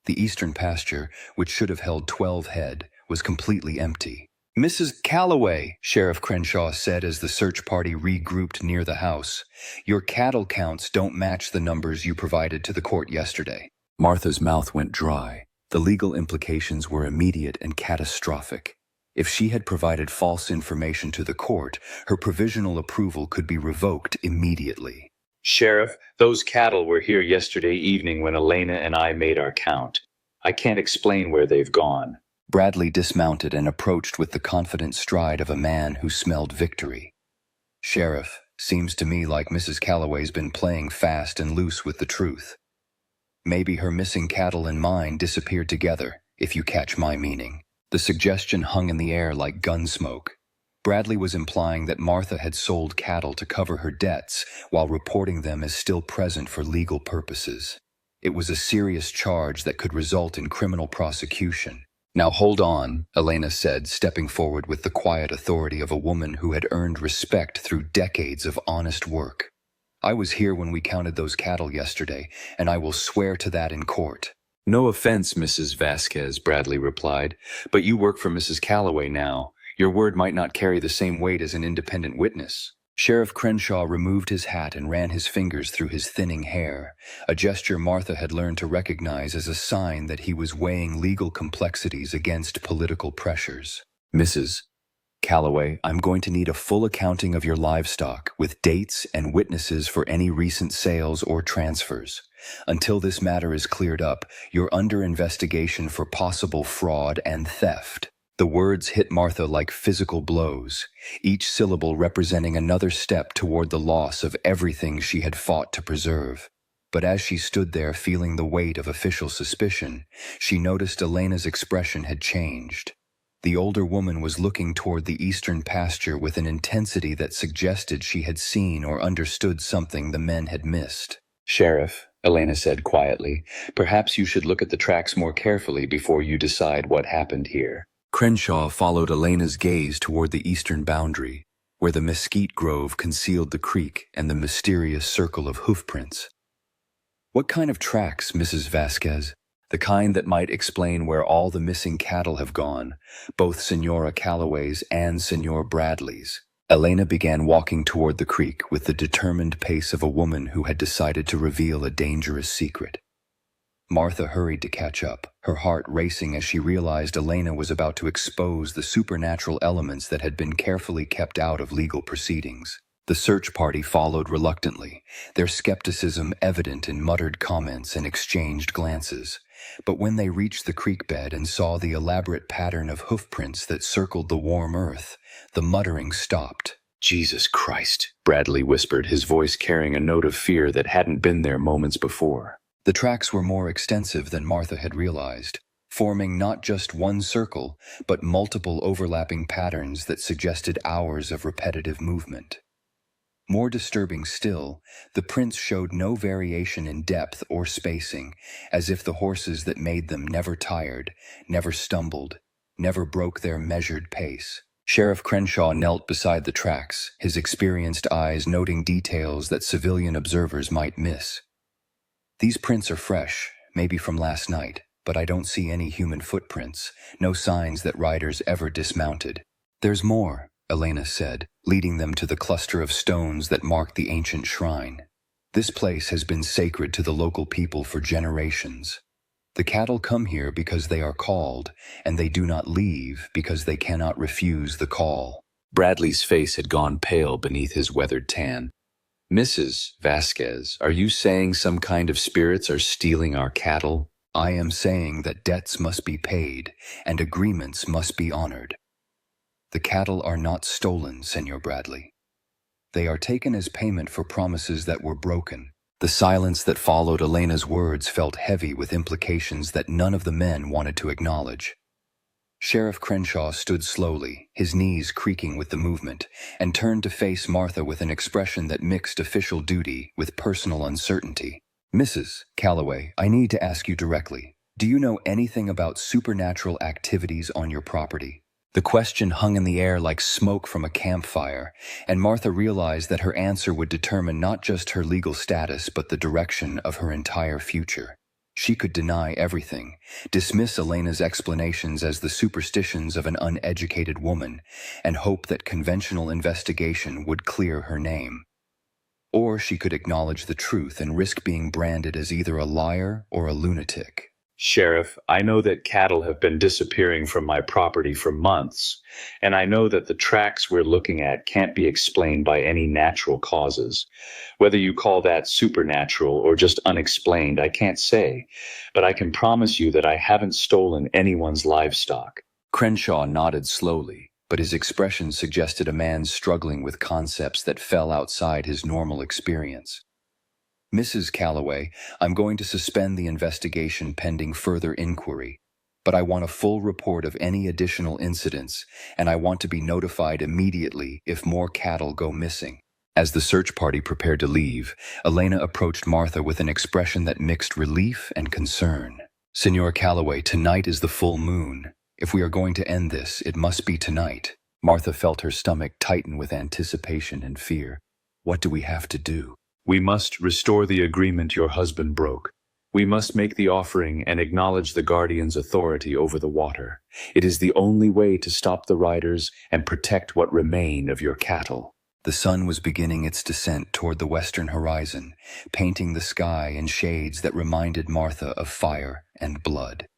The eastern pasture, which should have held 12 head, was completely empty. Mrs. Calloway, Sheriff Crenshaw said as the search party regrouped near the house, your cattle counts don't match the numbers you provided to the court yesterday. Martha's mouth went dry. The legal implications were immediate and catastrophic. If she had provided false information to the court, her provisional approval could be revoked immediately. Sheriff, those cattle were here yesterday evening when Elena and I made our count. I can't explain where they've gone. Bradley dismounted and approached with the confident stride of a man who smelled victory. Sheriff, seems to me like Mrs. Calloway's been playing fast and loose with the truth. Maybe her missing cattle and mine disappeared together, if you catch my meaning. The suggestion hung in the air like gun smoke. Bradley was implying that Martha had sold cattle to cover her debts while reporting them as still present for legal purposes. It was a serious charge that could result in criminal prosecution. Now hold on, Elena said, stepping forward with the quiet authority of a woman who had earned respect through decades of honest work. I was here when we counted those cattle yesterday, and I will swear to that in court. No offense, Mrs. Vasquez, Bradley replied, but you work for Mrs. Calloway now. Your word might not carry the same weight as an independent witness. Sheriff Crenshaw removed his hat and ran his fingers through his thinning hair, a gesture Martha had learned to recognize as a sign that he was weighing legal complexities against political pressures. Mrs. Calloway, I'm going to need a full accounting of your livestock with dates and witnesses for any recent sales or transfers. Until this matter is cleared up, you're under investigation for possible fraud and theft. The words hit Martha like physical blows, each syllable representing another step toward the loss of everything she had fought to preserve. But as she stood there feeling the weight of official suspicion, she noticed Elena's expression had changed. The older woman was looking toward the eastern pasture with an intensity that suggested she had seen or understood something the men had missed. Sheriff, Elena said quietly, perhaps you should look at the tracks more carefully before you decide what happened here. Crenshaw followed Elena's gaze toward the eastern boundary, where the mesquite grove concealed the creek and the mysterious circle of hoofprints. What kind of tracks, Mrs. Vasquez? The kind that might explain where all the missing cattle have gone, both Senora Calloway's and Senor Bradley's. Elena began walking toward the creek with the determined pace of a woman who had decided to reveal a dangerous secret. Martha hurried to catch up, her heart racing as she realized Elena was about to expose the supernatural elements that had been carefully kept out of legal proceedings. The search party followed reluctantly, their skepticism evident in muttered comments and exchanged glances. But when they reached the creek bed and saw the elaborate pattern of hoofprints that circled the warm earth, the muttering stopped. Jesus Christ, Bradley whispered, his voice carrying a note of fear that hadn't been there moments before. The tracks were more extensive than Martha had realized, forming not just one circle, but multiple overlapping patterns that suggested hours of repetitive movement. More disturbing still, the prints showed no variation in depth or spacing, as if the horses that made them never tired, never stumbled, never broke their measured pace. Sheriff Crenshaw knelt beside the tracks, his experienced eyes noting details that civilian observers might miss. These prints are fresh, maybe from last night, but I don't see any human footprints, no signs that riders ever dismounted. There's more, Elena said, leading them to the cluster of stones that marked the ancient shrine. This place has been sacred to the local people for generations. The cattle come here because they are called, and they do not leave because they cannot refuse the call. Bradley's face had gone pale beneath his weathered tan. Mrs. Vasquez, are you saying some kind of spirits are stealing our cattle? I am saying that debts must be paid, and agreements must be honored. The cattle are not stolen, Senor Bradley. They are taken as payment for promises that were broken. The silence that followed Elena's words felt heavy with implications that none of the men wanted to acknowledge. Sheriff Crenshaw stood slowly, his knees creaking with the movement, and turned to face Martha with an expression that mixed official duty with personal uncertainty. Mrs. Calloway, I need to ask you directly. Do you know anything about supernatural activities on your property? The question hung in the air like smoke from a campfire, and Martha realized that her answer would determine not just her legal status but the direction of her entire future. She could deny everything, dismiss Elena's explanations as the superstitions of an uneducated woman, and hope that conventional investigation would clear her name. Or she could acknowledge the truth and risk being branded as either a liar or a lunatic. Sheriff, I know that cattle have been disappearing from my property for months, and I know that the tracks we're looking at can't be explained by any natural causes. Whether you call that supernatural or just unexplained, I can't say, but I can promise you that I haven't stolen anyone's livestock. Crenshaw nodded slowly, but his expression suggested a man struggling with concepts that fell outside his normal experience. Mrs. Calloway, I'm going to suspend the investigation pending further inquiry, but I want a full report of any additional incidents, and I want to be notified immediately if more cattle go missing. As the search party prepared to leave, Elena approached Martha with an expression that mixed relief and concern. Senor Calloway, tonight is the full moon. If we are going to end this, it must be tonight. Martha felt her stomach tighten with anticipation and fear. What do we have to do? We must restore the agreement your husband broke. We must make the offering and acknowledge the guardian's authority over the water. It is the only way to stop the riders and protect what remain of your cattle. The sun was beginning its descent toward the western horizon, painting the sky in shades that reminded Martha of fire and blood.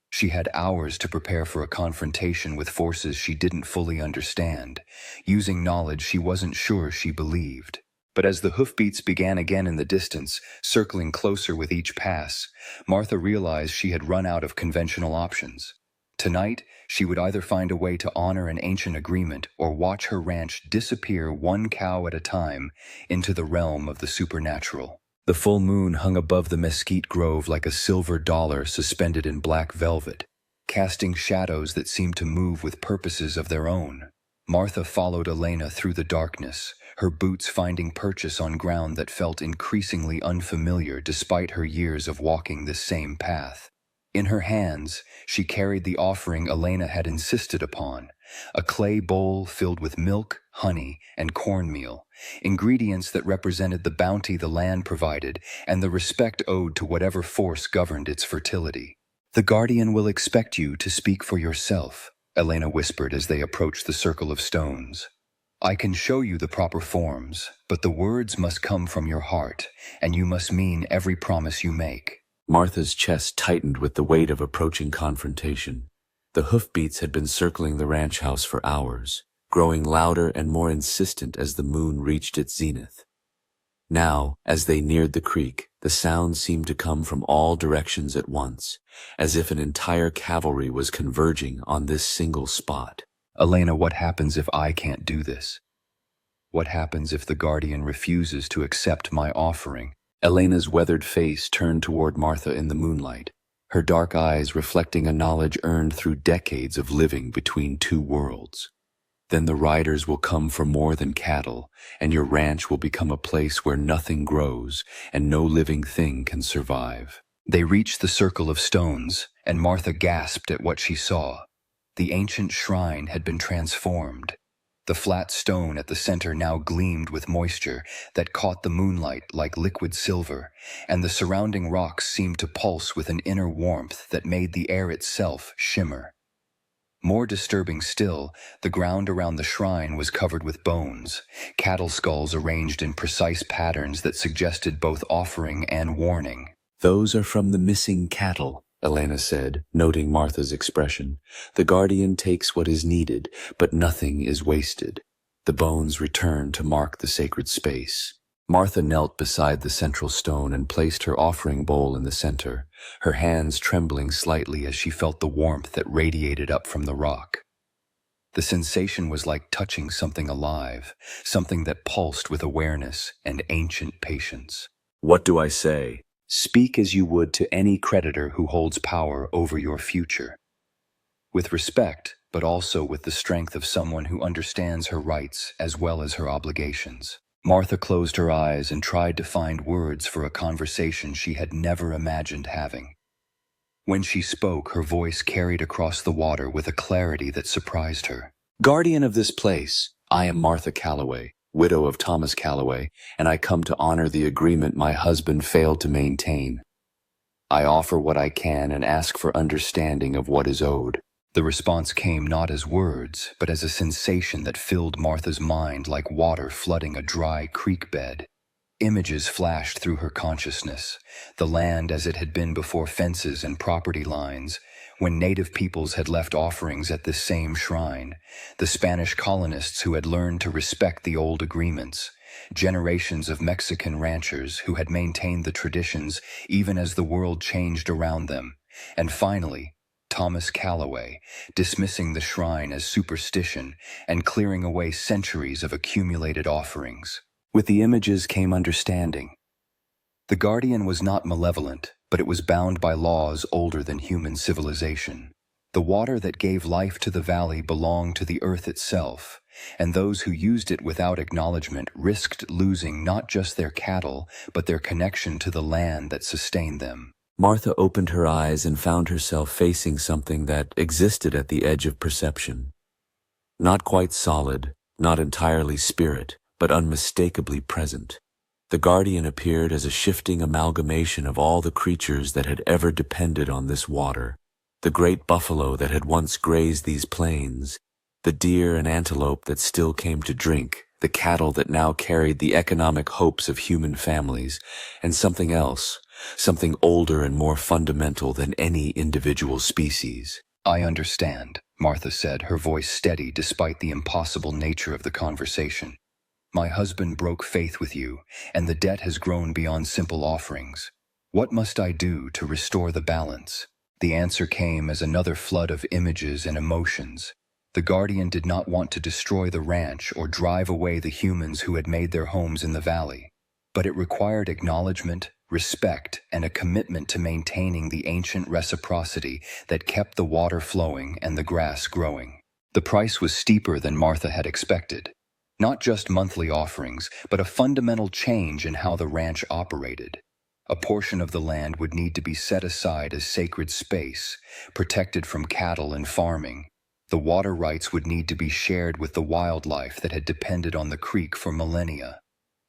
She had hours to prepare for a confrontation with forces she didn't fully understand, using knowledge she wasn't sure she believed. But as the hoofbeats began again in the distance, circling closer with each pass, Martha realized she had run out of conventional options. Tonight, she would either find a way to honor an ancient agreement or watch her ranch disappear one cow at a time into the realm of the supernatural. The full moon hung above the mesquite grove like a silver dollar suspended in black velvet, casting shadows that seemed to move with purposes of their own. Martha followed Elena through the darkness, her boots finding purchase on ground that felt increasingly unfamiliar despite her years of walking this same path. In her hands, she carried the offering Elena had insisted upon, a clay bowl filled with milk, honey, and cornmeal, ingredients that represented the bounty the land provided and the respect owed to whatever force governed its fertility. The guardian will expect you to speak for yourself, Elena whispered as they approached the circle of stones. I can show you the proper forms, but the words must come from your heart, and you must mean every promise you make. Martha's chest tightened with the weight of approaching confrontation. The hoofbeats had been circling the ranch house for hours, growing louder and more insistent as the moon reached its zenith. Now, as they neared the creek, the sound seemed to come from all directions at once, as if an entire cavalry was converging on this single spot. Elena, what happens if I can't do this? What happens if the guardian refuses to accept my offering? Elena's weathered face turned toward Martha in the moonlight, her dark eyes reflecting a knowledge earned through decades of living between two worlds. Then the riders will come for more than cattle, and your ranch will become a place where nothing grows and no living thing can survive. They reached the circle of stones, and Martha gasped at what she saw. The ancient shrine had been transformed. The flat stone at the center now gleamed with moisture that caught the moonlight like liquid silver, and the surrounding rocks seemed to pulse with an inner warmth that made the air itself shimmer. More disturbing still, the ground around the shrine was covered with bones, cattle skulls arranged in precise patterns that suggested both offering and warning. Those are from the missing cattle, Elena said, noting Martha's expression. The guardian takes what is needed, but nothing is wasted. The bones return to mark the sacred space. Martha knelt beside the central stone and placed her offering bowl in the center, her hands trembling slightly as she felt the warmth that radiated up from the rock. The sensation was like touching something alive, something that pulsed with awareness and ancient patience. What do I say? Speak as you would to any creditor who holds power over your future. With respect, but also with the strength of someone who understands her rights as well as her obligations. Martha closed her eyes and tried to find words for a conversation she had never imagined having. When she spoke, her voice carried across the water with a clarity that surprised her. Guardian of this place, I am Martha Calloway, widow of Thomas Calloway, and I come to honor the agreement my husband failed to maintain. I offer what I can and ask for understanding of what is owed. The response came not as words, but as a sensation that filled Martha's mind like water flooding a dry creek bed. Images flashed through her consciousness, the land as it had been before fences and property lines, when native peoples had left offerings at this same shrine, the Spanish colonists who had learned to respect the old agreements, generations of Mexican ranchers who had maintained the traditions even as the world changed around them, and finally, Thomas Calloway, dismissing the shrine as superstition and clearing away centuries of accumulated offerings. With the images came understanding. The guardian was not malevolent, but it was bound by laws older than human civilization. The water that gave life to the valley belonged to the earth itself, and those who used it without acknowledgement risked losing not just their cattle, but their connection to the land that sustained them. Martha opened her eyes and found herself facing something that existed at the edge of perception. Not quite solid, not entirely spirit, but unmistakably present. The guardian appeared as a shifting amalgamation of all the creatures that had ever depended on this water. The great buffalo that had once grazed these plains, the deer and antelope that still came to drink, the cattle that now carried the economic hopes of human families, and something else, something older and more fundamental than any individual species. "I understand," Martha said, her voice steady despite the impossible nature of the conversation. "My husband broke faith with you, and the debt has grown beyond simple offerings. What must I do to restore the balance?" The answer came as another flood of images and emotions. The guardian did not want to destroy the ranch or drive away the humans who had made their homes in the valley, but it required acknowledgement, respect, and a commitment to maintaining the ancient reciprocity that kept the water flowing and the grass growing. The price was steeper than Martha had expected. Not just monthly offerings, but a fundamental change in how the ranch operated. A portion of the land would need to be set aside as sacred space, protected from cattle and farming. The water rights would need to be shared with the wildlife that had depended on the creek for millennia.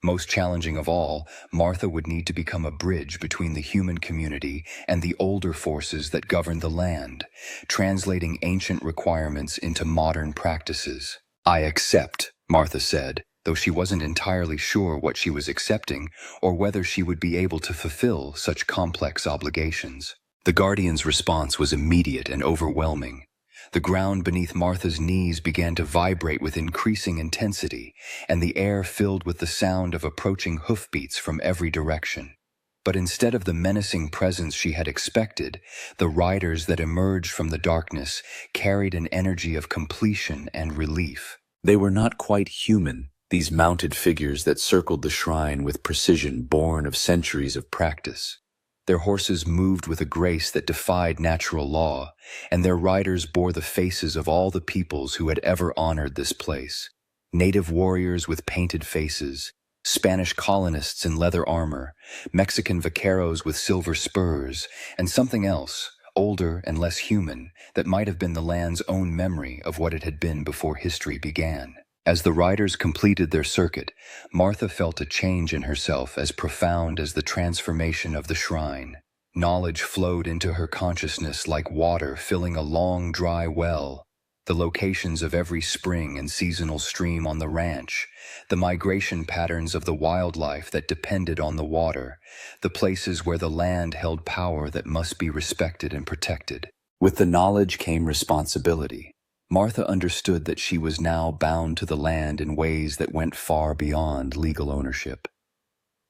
Most challenging of all, Martha would need to become a bridge between the human community and the older forces that governed the land, translating ancient requirements into modern practices. "I accept," Martha said, though she wasn't entirely sure what she was accepting or whether she would be able to fulfill such complex obligations. The guardian's response was immediate and overwhelming. The ground beneath Martha's knees began to vibrate with increasing intensity, and the air filled with the sound of approaching hoofbeats from every direction. But instead of the menacing presence she had expected, the riders that emerged from the darkness carried an energy of completion and relief. They were not quite human, these mounted figures that circled the shrine with precision born of centuries of practice. Their horses moved with a grace that defied natural law, and their riders bore the faces of all the peoples who had ever honored this place. Native warriors with painted faces, Spanish colonists in leather armor, Mexican vaqueros with silver spurs, and something else, older and less human, that might have been the land's own memory of what it had been before history began. As the riders completed their circuit, Martha felt a change in herself as profound as the transformation of the shrine. Knowledge flowed into her consciousness like water filling a long, dry well. The locations of every spring and seasonal stream on the ranch, the migration patterns of the wildlife that depended on the water, the places where the land held power that must be respected and protected. With the knowledge came responsibility. Martha understood that she was now bound to the land in ways that went far beyond legal ownership.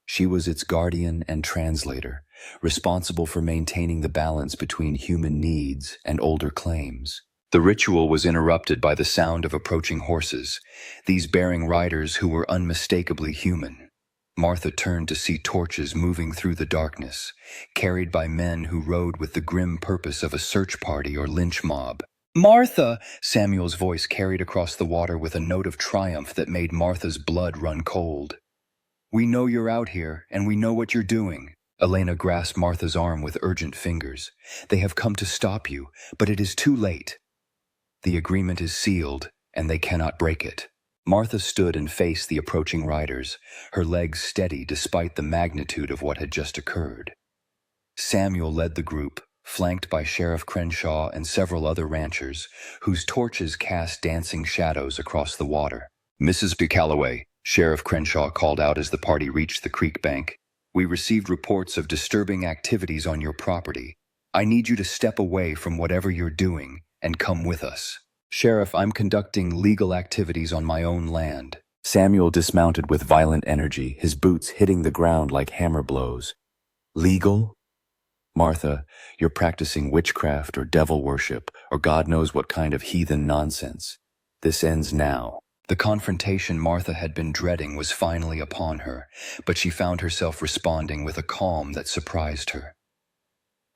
She was its guardian and translator, responsible for maintaining the balance between human needs and older claims. The ritual was interrupted by the sound of approaching horses, these bearing riders who were unmistakably human. Martha turned to see torches moving through the darkness, carried by men who rode with the grim purpose of a search party or lynch mob. "Martha!" Samuel's voice carried across the water with a note of triumph that made Martha's blood run cold. "We know you're out here, and we know what you're doing." Elena grasped Martha's arm with urgent fingers. "They have come to stop you, but it is too late. The agreement is sealed, and they cannot break it." Martha stood and faced the approaching riders, her legs steady despite the magnitude of what had just occurred. Samuel led the group, flanked by Sheriff Crenshaw and several other ranchers, whose torches cast dancing shadows across the water. "Mrs. Calloway," Sheriff Crenshaw called out as the party reached the creek bank. "We received reports of disturbing activities on your property. I need you to step away from whatever you're doing and come with us." "Sheriff, I'm conducting legal activities on my own land." Samuel dismounted with violent energy, his boots hitting the ground like hammer blows. "Legal? Martha, you're practicing witchcraft or devil worship or God knows what kind of heathen nonsense. This ends now." The confrontation Martha had been dreading was finally upon her, but she found herself responding with a calm that surprised her.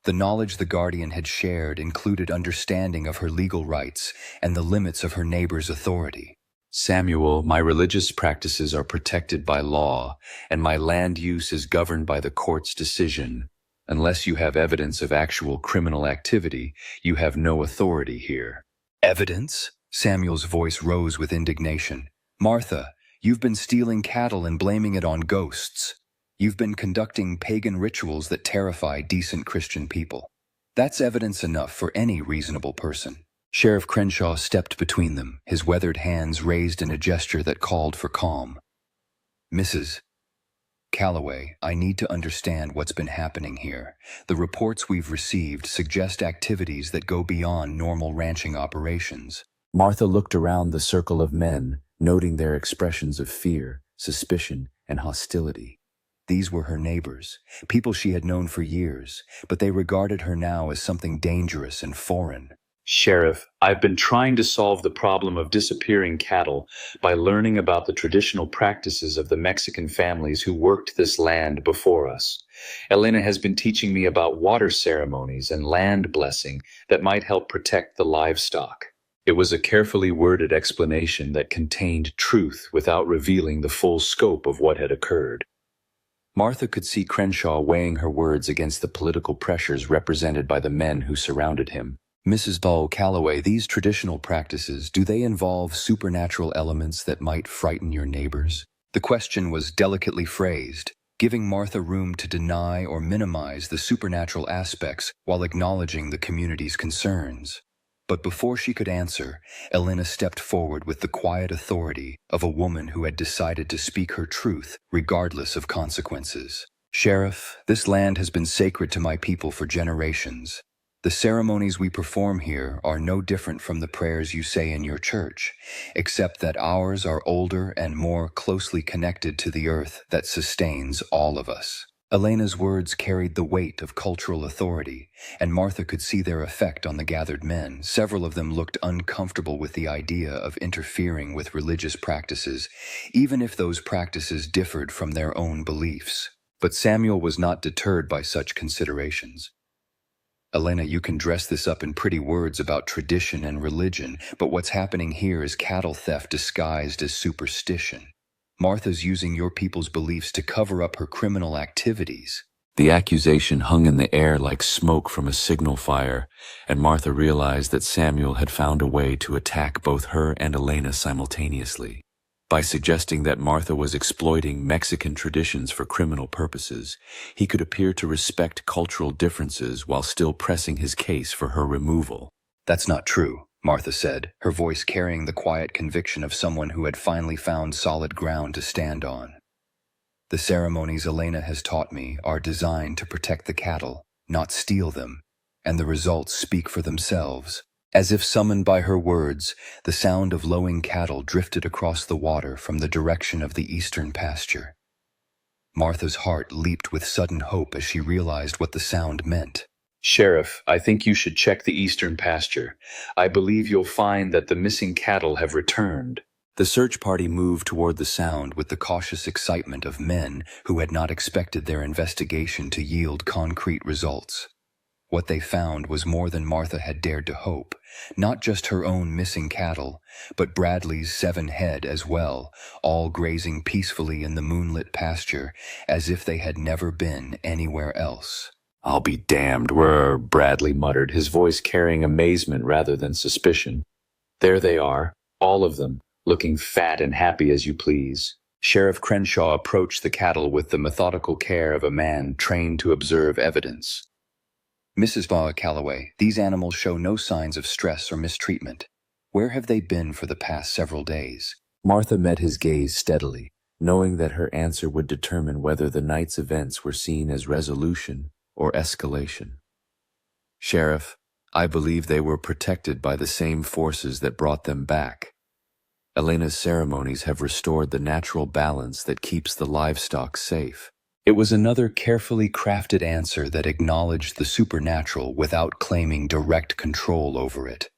The knowledge the guardian had shared included understanding of her legal rights and the limits of her neighbor's authority. "Samuel, my religious practices are protected by law, and my land use is governed by the court's decision. Unless you have evidence of actual criminal activity, you have no authority here." "Evidence?" Samuel's voice rose with indignation. "Martha, you've been stealing cattle and blaming it on ghosts. You've been conducting pagan rituals that terrify decent Christian people. That's evidence enough for any reasonable person." Sheriff Crenshaw stepped between them, his weathered hands raised in a gesture that called for calm. "Mrs. Calloway, I need to understand what's been happening here. The reports we've received suggest activities that go beyond normal ranching operations." Martha looked around the circle of men, noting their expressions of fear, suspicion, and hostility. These were her neighbors, people she had known for years, but they regarded her now as something dangerous and foreign. "Sheriff, I've been trying to solve the problem of disappearing cattle by learning about the traditional practices of the Mexican families who worked this land before us. Elena has been teaching me about water ceremonies and land blessing that might help protect the livestock." It was a carefully worded explanation that contained truth without revealing the full scope of what had occurred. Martha could see Crenshaw weighing her words against the political pressures represented by the men who surrounded him. "Mrs. Calloway, these traditional practices, do they involve supernatural elements that might frighten your neighbors?" The question was delicately phrased, giving Martha room to deny or minimize the supernatural aspects while acknowledging the community's concerns. But before she could answer, Elena stepped forward with the quiet authority of a woman who had decided to speak her truth regardless of consequences. "Sheriff, this land has been sacred to my people for generations. The ceremonies we perform here are no different from the prayers you say in your church, except that ours are older and more closely connected to the earth that sustains all of us." Elena's words carried the weight of cultural authority, and Martha could see their effect on the gathered men. Several of them looked uncomfortable with the idea of interfering with religious practices, even if those practices differed from their own beliefs. But Samuel was not deterred by such considerations. "Elena, you can dress this up in pretty words about tradition and religion, but what's happening here is cattle theft disguised as superstition. Martha's using your people's beliefs to cover up her criminal activities." The accusation hung in the air like smoke from a signal fire, and Martha realized that Samuel had found a way to attack both her and Elena simultaneously. By suggesting that Martha was exploiting Mexican traditions for criminal purposes, he could appear to respect cultural differences while still pressing his case for her removal. "That's not true," Martha said, her voice carrying the quiet conviction of someone who had finally found solid ground to stand on. "The ceremonies Elena has taught me are designed to protect the cattle, not steal them, and the results speak for themselves." As if summoned by her words, the sound of lowing cattle drifted across the water from the direction of the eastern pasture. Martha's heart leaped with sudden hope as she realized what the sound meant. "Sheriff, I think you should check the eastern pasture. I believe you'll find that the missing cattle have returned." The search party moved toward the sound with the cautious excitement of men who had not expected their investigation to yield concrete results. What they found was more than Martha had dared to hope, not just her own missing cattle, but Bradley's 7 head as well, all grazing peacefully in the moonlit pasture as if they had never been anywhere else. "I'll be damned," Bradley muttered, his voice carrying amazement rather than suspicion. "There they are, all of them, looking fat and happy as you please." Sheriff Crenshaw approached the cattle with the methodical care of a man trained to observe evidence. "Mrs. Calloway, these animals show no signs of stress or mistreatment. Where have they been for the past several days?" Martha met his gaze steadily, knowing that her answer would determine whether the night's events were seen as resolution or escalation. Sheriff, I believe they were protected by the same forces that brought them back. Elena's ceremonies have restored the natural balance that keeps the livestock safe. It was another carefully crafted answer that acknowledged the supernatural without claiming direct control over it.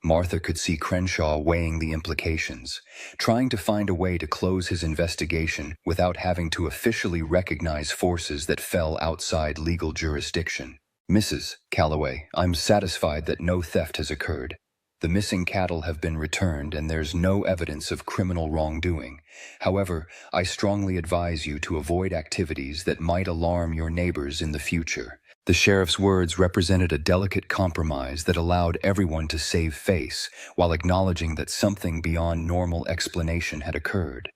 Martha could see Crenshaw weighing the implications, trying to find a way to close his investigation without having to officially recognize forces that fell outside legal jurisdiction. Mrs. Calloway, I'm satisfied that no theft has occurred. The missing cattle have been returned and there's no evidence of criminal wrongdoing. However, I strongly advise you to avoid activities that might alarm your neighbors in the future. The sheriff's words represented a delicate compromise that allowed everyone to save face while acknowledging that something beyond normal explanation had occurred.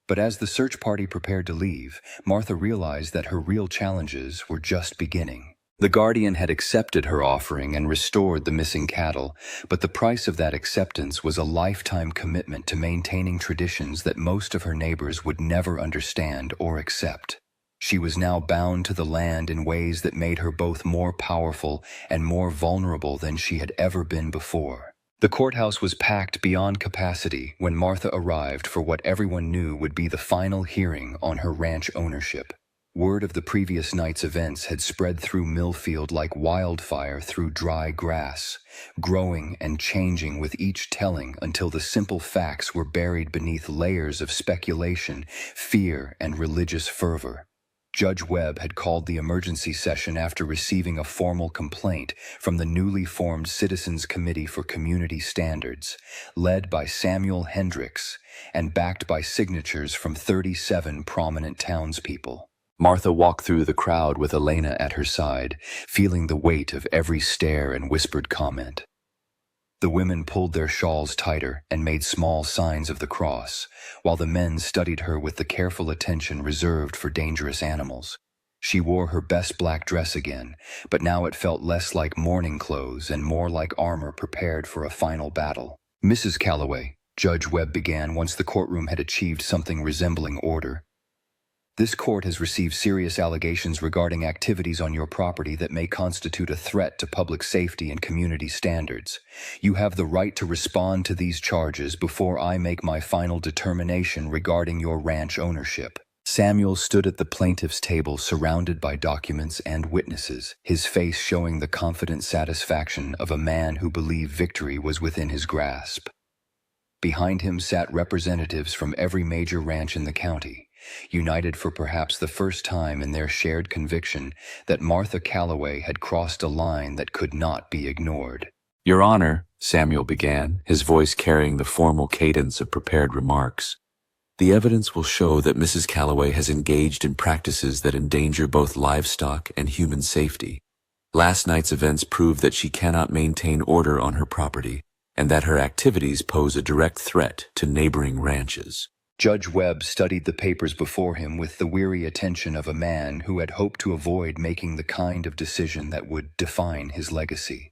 But as the search party prepared to leave, Martha realized that her real challenges were just beginning. The Guardian had accepted her offering and restored the missing cattle, but the price of that acceptance was a lifetime commitment to maintaining traditions that most of her neighbors would never understand or accept. She was now bound to the land in ways that made her both more powerful and more vulnerable than she had ever been before. The courthouse was packed beyond capacity when Martha arrived for what everyone knew would be the final hearing on her ranch ownership. Word of the previous night's events had spread through Millfield like wildfire through dry grass, growing and changing with each telling until the simple facts were buried beneath layers of speculation, fear, and religious fervor. Judge Webb had called the emergency session after receiving a formal complaint from the newly formed Citizens Committee for Community Standards, led by Samuel Hendricks and backed by signatures from 37 prominent townspeople. Martha walked through the crowd with Elena at her side, feeling the weight of every stare and whispered comment. The women pulled their shawls tighter and made small signs of the cross, while the men studied her with the careful attention reserved for dangerous animals. She wore her best black dress again, but now it felt less like mourning clothes and more like armor prepared for a final battle. Mrs. Calloway, Judge Webb began once the courtroom had achieved something resembling order. This court has received serious allegations regarding activities on your property that may constitute a threat to public safety and community standards. You have the right to respond to these charges before I make my final determination regarding your ranch ownership. Samuel stood at the plaintiff's table surrounded by documents and witnesses, his face showing the confident satisfaction of a man who believed victory was within his grasp. Behind him sat representatives from every major ranch in the county, united for perhaps the first time in their shared conviction that Martha Calloway had crossed a line that could not be ignored. Your Honor, Samuel began, his voice carrying the formal cadence of prepared remarks. The evidence will show that Mrs. Calloway has engaged in practices that endanger both livestock and human safety. Last night's events prove that she cannot maintain order on her property, and that her activities pose a direct threat to neighboring ranches. Judge Webb studied the papers before him with the weary attention of a man who had hoped to avoid making the kind of decision that would define his legacy.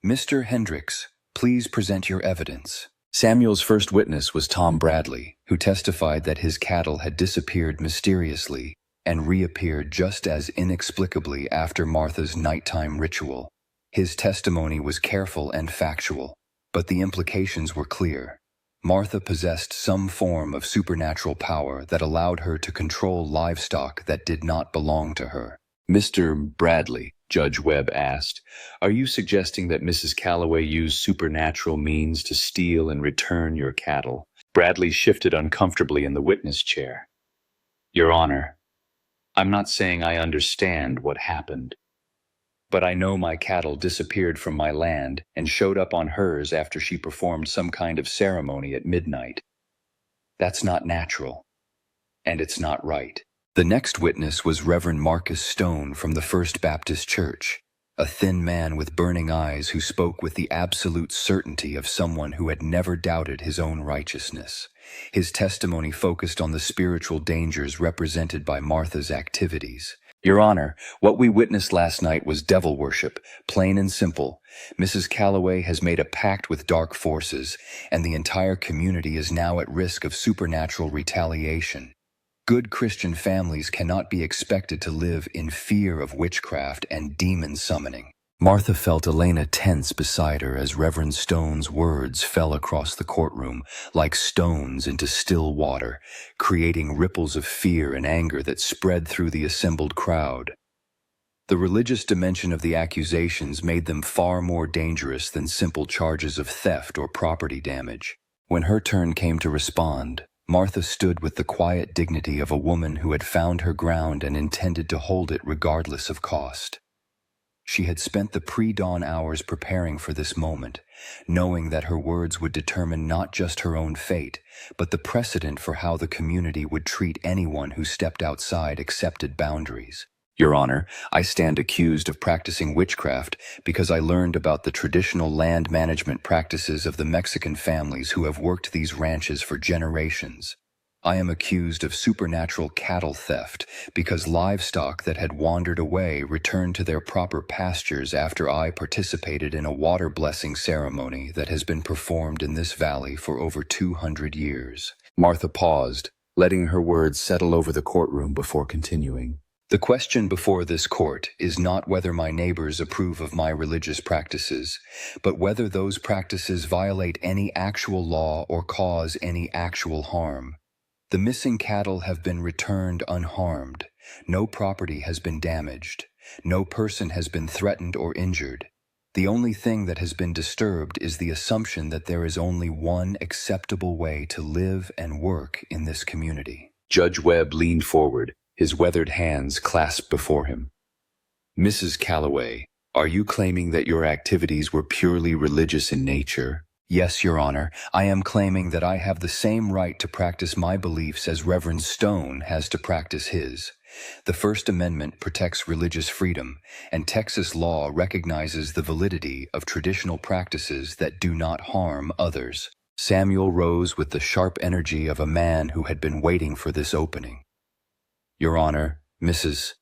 Mr. Hendricks, please present your evidence. Samuel's first witness was Tom Bradley, who testified that his cattle had disappeared mysteriously and reappeared just as inexplicably after Martha's nighttime ritual. His testimony was careful and factual, but the implications were clear. Martha possessed some form of supernatural power that allowed her to control livestock that did not belong to her. Mr. Bradley, Judge Webb asked, are you suggesting that Mrs. Calloway used supernatural means to steal and return your cattle? Bradley shifted uncomfortably in the witness chair. Your Honor, I'm not saying I understand what happened, but I know my cattle disappeared from my land and showed up on hers after she performed some kind of ceremony at midnight. That's not natural, and it's not right. The next witness was Reverend Marcus Stone from the First Baptist Church, a thin man with burning eyes who spoke with the absolute certainty of someone who had never doubted his own righteousness. His testimony focused on the spiritual dangers represented by Martha's activities. Your Honor, what we witnessed last night was devil worship, plain and simple. Mrs. Calloway has made a pact with dark forces, and the entire community is now at risk of supernatural retaliation. Good Christian families cannot be expected to live in fear of witchcraft and demon summoning. Martha felt Elena tense beside her as Reverend Stone's words fell across the courtroom like stones into still water, creating ripples of fear and anger that spread through the assembled crowd. The religious dimension of the accusations made them far more dangerous than simple charges of theft or property damage. When her turn came to respond, Martha stood with the quiet dignity of a woman who had found her ground and intended to hold it regardless of cost. She had spent the pre-dawn hours preparing for this moment, knowing that her words would determine not just her own fate, but the precedent for how the community would treat anyone who stepped outside accepted boundaries. Your Honor, I stand accused of practicing witchcraft because I learned about the traditional land management practices of the Mexican families who have worked these ranches for generations. I am accused of supernatural cattle theft because livestock that had wandered away returned to their proper pastures after I participated in a water blessing ceremony that has been performed in this valley for over 200 years. Martha paused, letting her words settle over the courtroom before continuing. The question before this court is not whether my neighbors approve of my religious practices, but whether those practices violate any actual law or cause any actual harm. The missing cattle have been returned unharmed. No property has been damaged. No person has been threatened or injured. The only thing that has been disturbed is the assumption that there is only one acceptable way to live and work in this community. Judge Webb leaned forward, his weathered hands clasped before him. Mrs. Calloway, are you claiming that your activities were purely religious in nature? Yes, Your Honor, I am claiming that I have the same right to practice my beliefs as Reverend Stone has to practice his. The First Amendment protects religious freedom, and Texas law recognizes the validity of traditional practices that do not harm others. Samuel rose with the sharp energy of a man who had been waiting for this opening. Your Honor, Mrs.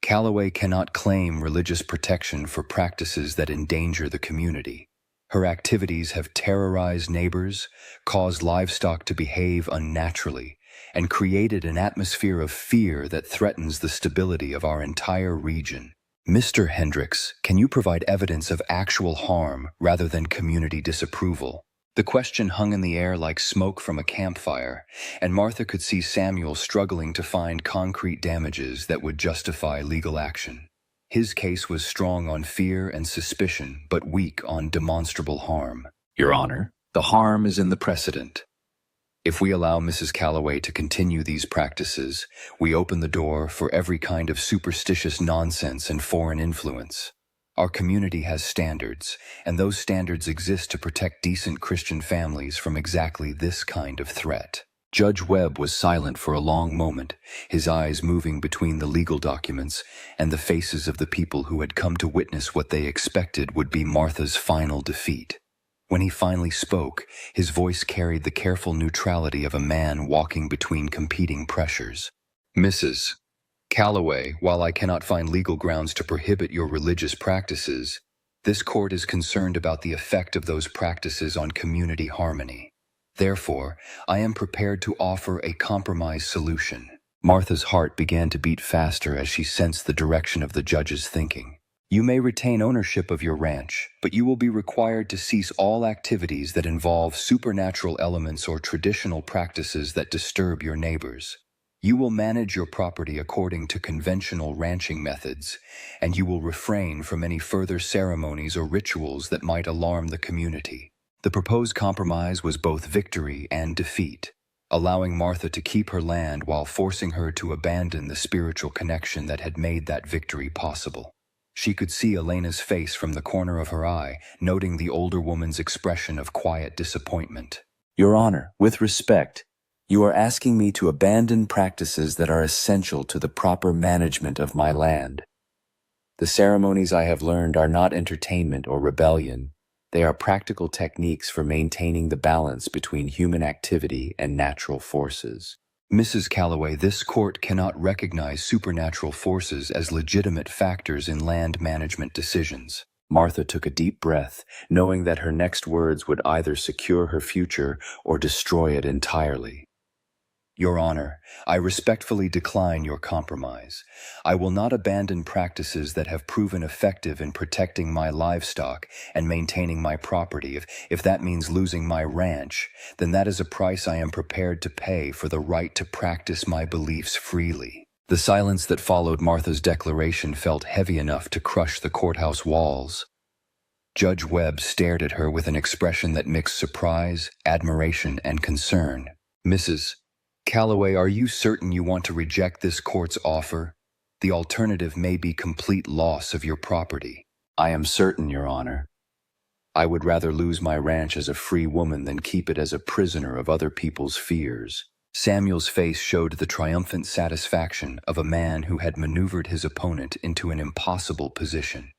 Calloway cannot claim religious protection for practices that endanger the community. Her activities have terrorized neighbors, caused livestock to behave unnaturally, and created an atmosphere of fear that threatens the stability of our entire region. Mr. Hendricks, can you provide evidence of actual harm rather than community disapproval? The question hung in the air like smoke from a campfire, and Martha could see Samuel struggling to find concrete damages that would justify legal action. His case was strong on fear and suspicion, but weak on demonstrable harm. Your Honor, the harm is in the precedent. If we allow Mrs. Calloway to continue these practices, we open the door for every kind of superstitious nonsense and foreign influence. Our community has standards, and those standards exist to protect decent Christian families from exactly this kind of threat. Judge Webb was silent for a long moment, his eyes moving between the legal documents and the faces of the people who had come to witness what they expected would be Martha's final defeat. When he finally spoke, his voice carried the careful neutrality of a man walking between competing pressures. Mrs. Calloway, while I cannot find legal grounds to prohibit your religious practices, this court is concerned about the effect of those practices on community harmony. Therefore, I am prepared to offer a compromise solution. Martha's heart began to beat faster as she sensed the direction of the judge's thinking. You may retain ownership of your ranch, but you will be required to cease all activities that involve supernatural elements or traditional practices that disturb your neighbors. You will manage your property according to conventional ranching methods, and you will refrain from any further ceremonies or rituals that might alarm the community. The proposed compromise was both victory and defeat, allowing Martha to keep her land while forcing her to abandon the spiritual connection that had made that victory possible. She could see Elena's face from the corner of her eye, noting the older woman's expression of quiet disappointment. Your Honor, with respect, you are asking me to abandon practices that are essential to the proper management of my land. The ceremonies I have learned are not entertainment or rebellion. They are practical techniques for maintaining the balance between human activity and natural forces. Mrs. Calloway, this court cannot recognize supernatural forces as legitimate factors in land management decisions. Martha took a deep breath, knowing that her next words would either secure her future or destroy it entirely. Your Honor, I respectfully decline your compromise. I will not abandon practices that have proven effective in protecting my livestock and maintaining my property. If that means losing my ranch, then that is a price I am prepared to pay for the right to practice my beliefs freely. The silence that followed Martha's declaration felt heavy enough to crush the courthouse walls. Judge Webb stared at her with an expression that mixed surprise, admiration, and concern. Mrs. Calloway, are you certain you want to reject this court's offer? The alternative may be complete loss of your property. I am certain, Your Honor. I would rather lose my ranch as a free woman than keep it as a prisoner of other people's fears. Samuel's face showed the triumphant satisfaction of a man who had maneuvered his opponent into an impossible position.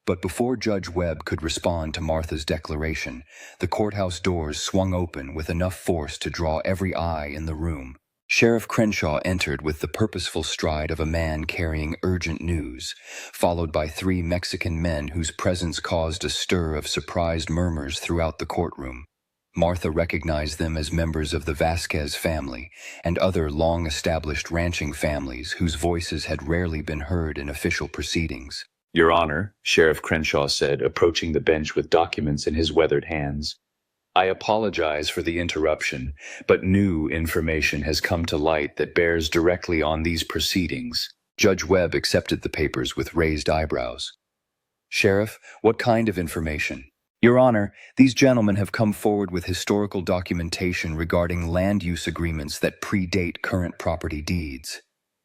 But before Judge Webb could respond to Martha's declaration, the courthouse doors swung open with enough force to draw every eye in the room. Sheriff Crenshaw entered with the purposeful stride of a man carrying urgent news, followed by 3 Mexican men whose presence caused a stir of surprised murmurs throughout the courtroom. Martha recognized them as members of the Vasquez family and other long-established ranching families whose voices had rarely been heard in official proceedings. Your Honor, Sheriff Crenshaw said, approaching the bench with documents in his weathered hands. I apologize for the interruption, but new information has come to light that bears directly on these proceedings. Judge Webb accepted the papers with raised eyebrows. Sheriff, what kind of information? Your Honor, these gentlemen have come forward with historical documentation regarding land use agreements that predate current property deeds.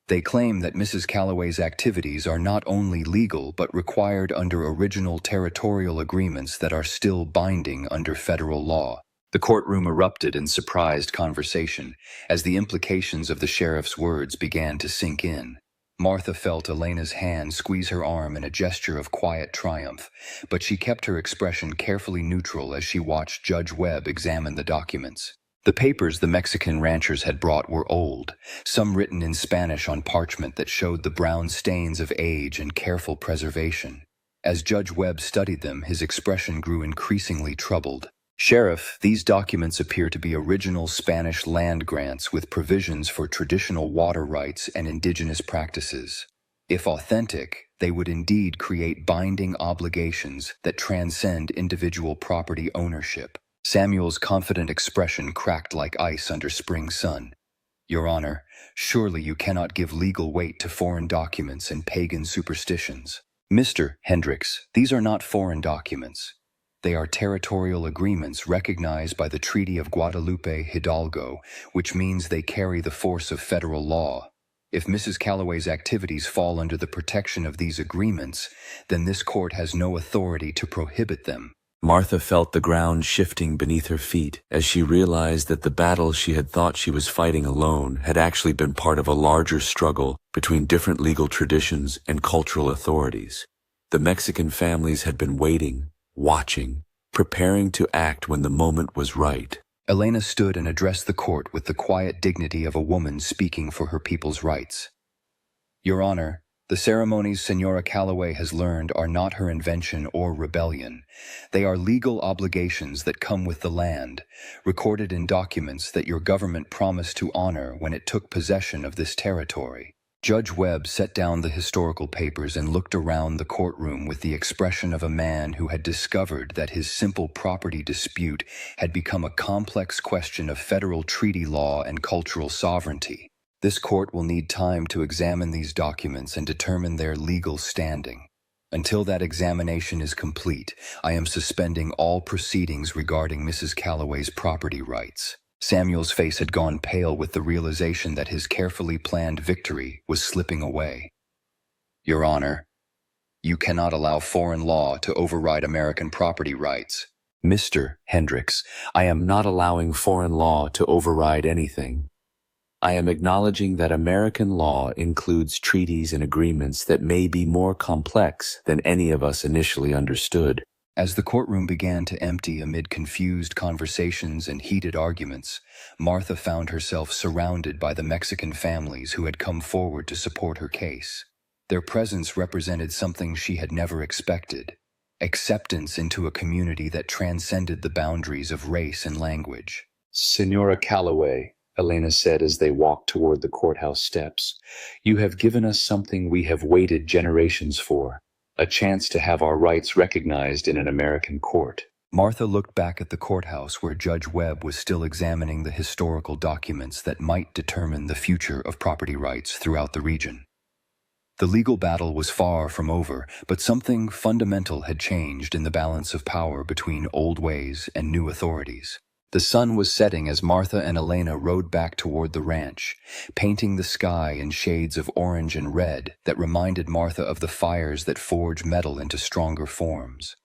They claim that Mrs. Calloway's activities are not only legal but required under original territorial agreements that are still binding under federal law. The courtroom erupted in surprised conversation as the implications of the sheriff's words began to sink in. Martha felt Elena's hand squeeze her arm in a gesture of quiet triumph, but she kept her expression carefully neutral as she watched Judge Webb examine the documents. The papers the Mexican ranchers had brought were old, some written in Spanish on parchment that showed the brown stains of age and careful preservation. As Judge Webb studied them, his expression grew increasingly troubled. Sheriff, these documents appear to be original Spanish land grants with provisions for traditional water rights and indigenous practices. If authentic, they would indeed create binding obligations that transcend individual property ownership. Samuel's confident expression cracked like ice under spring sun. Your Honor, surely you cannot give legal weight to foreign documents and pagan superstitions. Mr. Hendricks, these are not foreign documents. They are territorial agreements recognized by the Treaty of Guadalupe Hidalgo, which means they carry the force of federal law. If Mrs. Calloway's activities fall under the protection of these agreements, then this court has no authority to prohibit them. Martha felt the ground shifting beneath her feet as she realized that the battle she had thought she was fighting alone had actually been part of a larger struggle between different legal traditions and cultural authorities. The Mexican families had been waiting, watching, preparing to act when the moment was right. Elena stood and addressed the court with the quiet dignity of a woman speaking for her people's rights. Your Honor, the ceremonies Senora Calloway has learned are not her invention or rebellion. They are legal obligations that come with the land, recorded in documents that your government promised to honor when it took possession of this territory. Judge Webb set down the historical papers and looked around the courtroom with the expression of a man who had discovered that his simple property dispute had become a complex question of federal treaty law and cultural sovereignty. This court will need time to examine these documents and determine their legal standing. Until that examination is complete, I am suspending all proceedings regarding Mrs. Calloway's property rights. Samuel's face had gone pale with the realization that his carefully planned victory was slipping away. Your Honor, you cannot allow foreign law to override American property rights. Mr. Hendricks, I am not allowing foreign law to override anything. I am acknowledging that American law includes treaties and agreements that may be more complex than any of us initially understood. As the courtroom began to empty amid confused conversations and heated arguments, Martha found herself surrounded by the Mexican families who had come forward to support her case. Their presence represented something she had never expected: acceptance into a community that transcended the boundaries of race and language. Senora Calloway, Elena said as they walked toward the courthouse steps, you have given us something we have waited generations for, a chance to have our rights recognized in an American court. Martha looked back at the courthouse where Judge Webb was still examining the historical documents that might determine the future of property rights throughout the region. The legal battle was far from over, but something fundamental had changed in the balance of power between old ways and new authorities. The sun was setting as Martha and Elena rode back toward the ranch, painting the sky in shades of orange and red that reminded Martha of the fires that forge metal into stronger forms.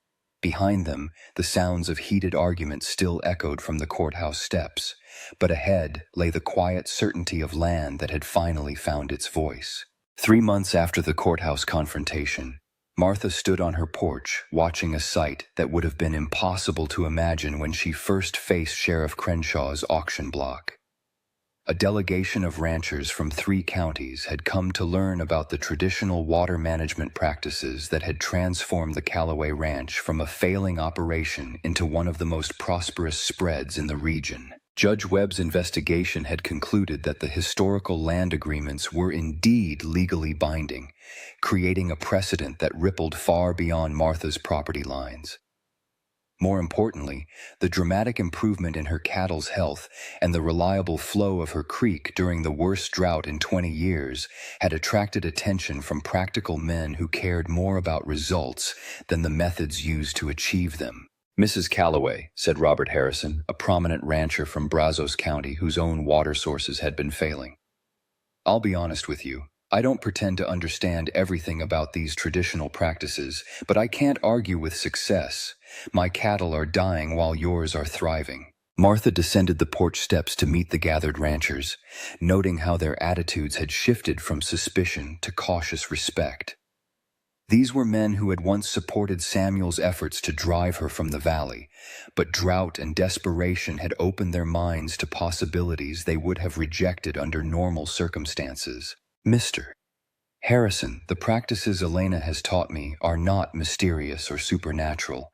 Behind them, the sounds of heated argument still echoed from the courthouse steps, but ahead lay the quiet certainty of land that had finally found its voice. 3 months after the courthouse confrontation, Martha stood on her porch, watching a sight that would have been impossible to imagine when she first faced Sheriff Crenshaw's auction block. A delegation of ranchers from 3 counties had come to learn about the traditional water management practices that had transformed the Calloway Ranch from a failing operation into one of the most prosperous spreads in the region. Judge Webb's investigation had concluded that the historical land agreements were indeed legally binding, creating a precedent that rippled far beyond Martha's property lines. More importantly, the dramatic improvement in her cattle's health and the reliable flow of her creek during the worst drought in 20 years had attracted attention from practical men who cared more about results than the methods used to achieve them. "Mrs. Calloway," said Robert Harrison, a prominent rancher from Brazos County whose own water sources had been failing, "I'll be honest with you. I don't pretend to understand everything about these traditional practices, but I can't argue with success. My cattle are dying while yours are thriving." Martha descended the porch steps to meet the gathered ranchers, noting how their attitudes had shifted from suspicion to cautious respect. These were men who had once supported Samuel's efforts to drive her from the valley, but drought and desperation had opened their minds to possibilities they would have rejected under normal circumstances. "Mr. Harrison, the practices Elena has taught me are not mysterious or supernatural.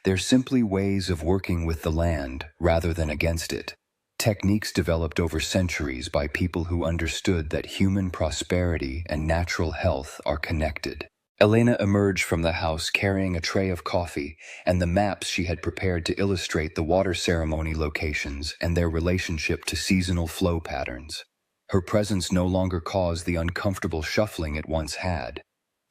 They're simply ways of working with the land rather than against it. Techniques developed over centuries by people who understood that human prosperity and natural health are connected." Elena emerged from the house carrying a tray of coffee and the maps she had prepared to illustrate the water ceremony locations and their relationship to seasonal flow patterns. Her presence no longer caused the uncomfortable shuffling it once had.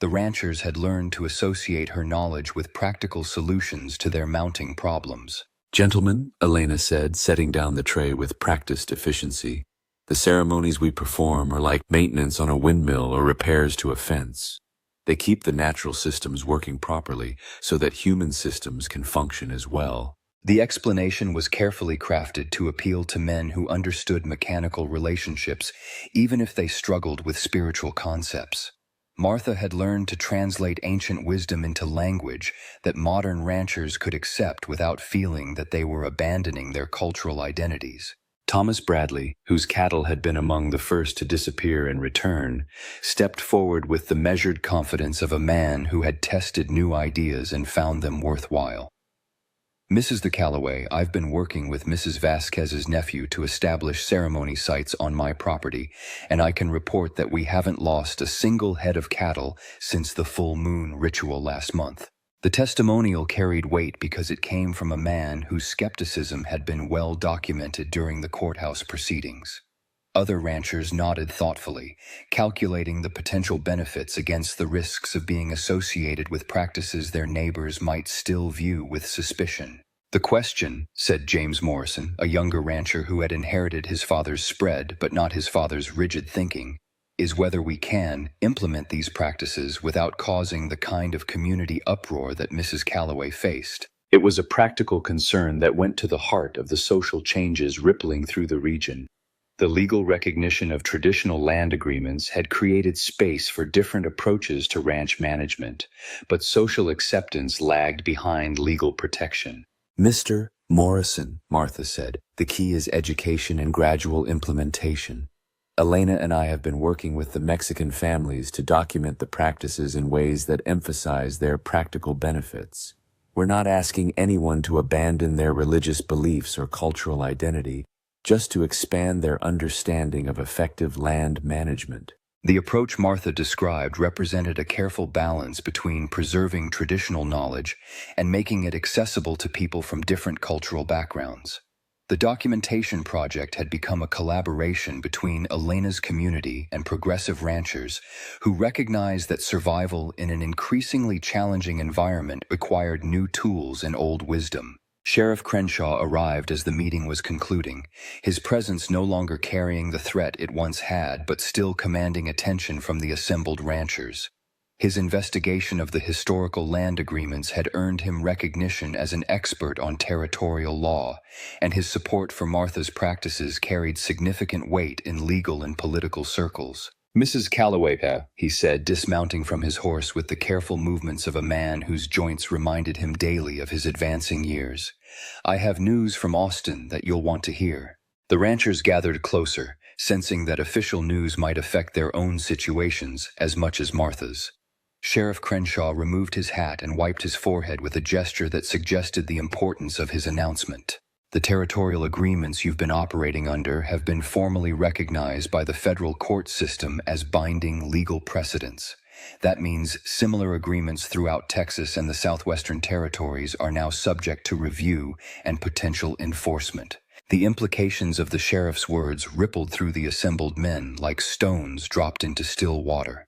The ranchers had learned to associate her knowledge with practical solutions to their mounting problems. "Gentlemen," Elena said, setting down the tray with practiced efficiency, "the ceremonies we perform are like maintenance on a windmill or repairs to a fence. They keep the natural systems working properly so that human systems can function as well." The explanation was carefully crafted to appeal to men who understood mechanical relationships, even if they struggled with spiritual concepts. Martha had learned to translate ancient wisdom into language that modern ranchers could accept without feeling that they were abandoning their cultural identities. Thomas Bradley, whose cattle had been among the first to disappear and return, stepped forward with the measured confidence of a man who had tested new ideas and found them worthwhile. "Mrs. de Calloway, I've been working with Mrs. Vasquez's nephew to establish ceremony sites on my property, and I can report that we haven't lost a single head of cattle since the full moon ritual last month." The testimonial carried weight because it came from a man whose skepticism had been well documented during the courthouse proceedings. Other ranchers nodded thoughtfully, calculating the potential benefits against the risks of being associated with practices their neighbors might still view with suspicion. "The question," said James Morrison, a younger rancher who had inherited his father's spread but not his father's rigid thinking, "is whether we can implement these practices without causing the kind of community uproar that Mrs. Calloway faced." It was a practical concern that went to the heart of the social changes rippling through the region. The legal recognition of traditional land agreements had created space for different approaches to ranch management, but social acceptance lagged behind legal protection. Mr. Morrison, Martha said, the key is education and gradual implementation. Elena and I have been working with the Mexican families to document the practices in ways that emphasize their practical benefits. We're not asking anyone to abandon their religious beliefs or cultural identity, just to expand their understanding of effective land management. The approach Martha described represented a careful balance between preserving traditional knowledge and making it accessible to people from different cultural backgrounds. The documentation project had become a collaboration between Elena's community and progressive ranchers who recognized that survival in an increasingly challenging environment required new tools and old wisdom. Sheriff Crenshaw arrived as the meeting was concluding, his presence no longer carrying the threat it once had but still commanding attention from the assembled ranchers. His investigation of the historical land agreements had earned him recognition as an expert on territorial law, and his support for Martha's practices carried significant weight in legal and political circles. Mrs. Calloway, he said, dismounting from his horse with the careful movements of a man whose joints reminded him daily of his advancing years. I have news from Austin that you'll want to hear. The ranchers gathered closer, sensing that official news might affect their own situations as much as Martha's. Sheriff Crenshaw removed his hat and wiped his forehead with a gesture that suggested the importance of his announcement. The territorial agreements you've been operating under have been formally recognized by the federal court system as binding legal precedents. That means similar agreements throughout Texas and the Southwestern Territories are now subject to review and potential enforcement. The implications of the sheriff's words rippled through the assembled men like stones dropped into still water.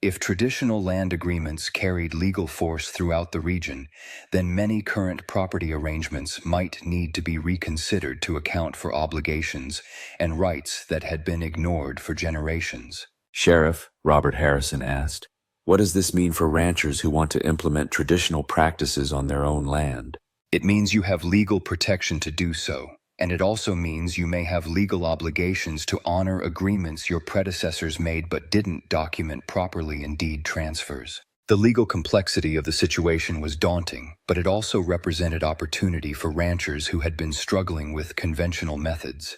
If traditional land agreements carried legal force throughout the region, then many current property arrangements might need to be reconsidered to account for obligations and rights that had been ignored for generations. Sheriff, Robert Harrison asked, what does this mean for ranchers who want to implement traditional practices on their own land? It means you have legal protection to do so, and it also means you may have legal obligations to honor agreements your predecessors made but didn't document properly in deed transfers. The legal complexity of the situation was daunting, but it also represented opportunity for ranchers who had been struggling with conventional methods.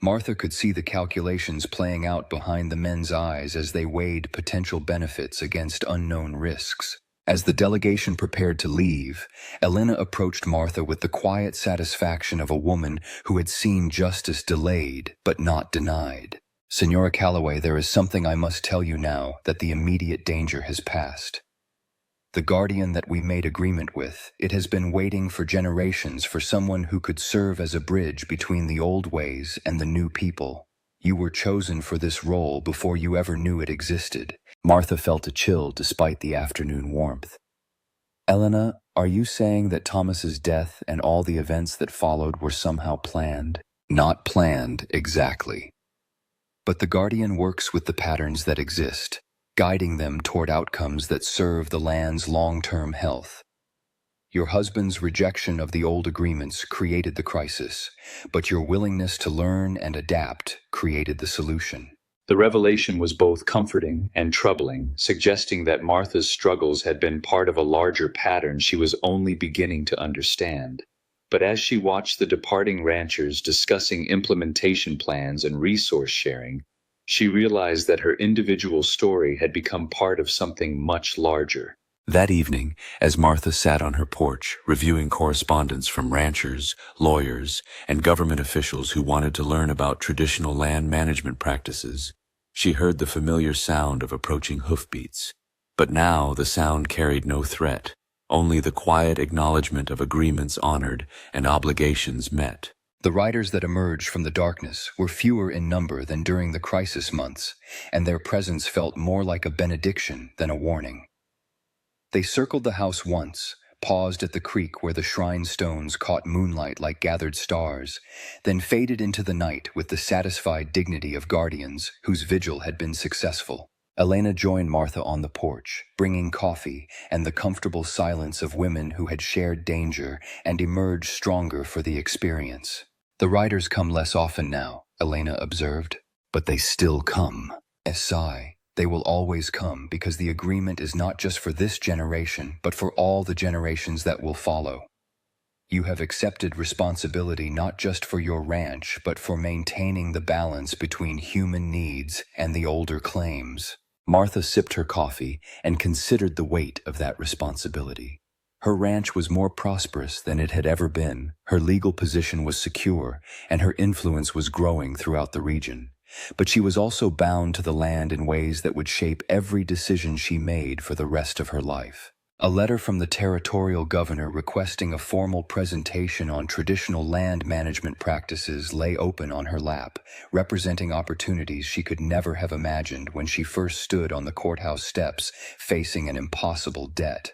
Martha could see the calculations playing out behind the men's eyes as they weighed potential benefits against unknown risks. As the delegation prepared to leave, Elena approached Martha with the quiet satisfaction of a woman who had seen justice delayed but not denied. Senora Calloway, there is something I must tell you now that the immediate danger has passed. The guardian that we made agreement with, it has been waiting for generations for someone who could serve as a bridge between the old ways and the new people. You were chosen for this role before you ever knew it existed. Martha felt a chill despite the afternoon warmth. Elena, are you saying that Thomas's death and all the events that followed were somehow planned? Not planned, exactly. But the guardian works with the patterns that exist, guiding them toward outcomes that serve the land's long-term health. Your husband's rejection of the old agreements created the crisis, but your willingness to learn and adapt created the solution. The revelation was both comforting and troubling, suggesting that Martha's struggles had been part of a larger pattern she was only beginning to understand. But as she watched the departing ranchers discussing implementation plans and resource sharing, she realized that her individual story had become part of something much larger. That evening, as Martha sat on her porch, reviewing correspondence from ranchers, lawyers, and government officials who wanted to learn about traditional land management practices, she heard the familiar sound of approaching hoofbeats. But now the sound carried no threat, only the quiet acknowledgement of agreements honored and obligations met. The riders that emerged from the darkness were fewer in number than during the crisis months, and their presence felt more like a benediction than a warning. They circled the house once, paused at the creek where the shrine stones caught moonlight like gathered stars, then faded into the night with the satisfied dignity of guardians whose vigil had been successful. Elena joined Martha on the porch, bringing coffee and the comfortable silence of women who had shared danger and emerged stronger for the experience. The riders come less often now, Elena observed. But they still come. Sigh. They will always come because the agreement is not just for this generation, but for all the generations that will follow. You have accepted responsibility not just for your ranch, but for maintaining the balance between human needs and the older claims. Martha sipped her coffee and considered the weight of that responsibility. Her ranch was more prosperous than it had ever been, her legal position was secure, and her influence was growing throughout the region. But she was also bound to the land in ways that would shape every decision she made for the rest of her life. A letter from the territorial governor requesting a formal presentation on traditional land management practices lay open on her lap, representing opportunities she could never have imagined when she first stood on the courthouse steps facing an impossible debt.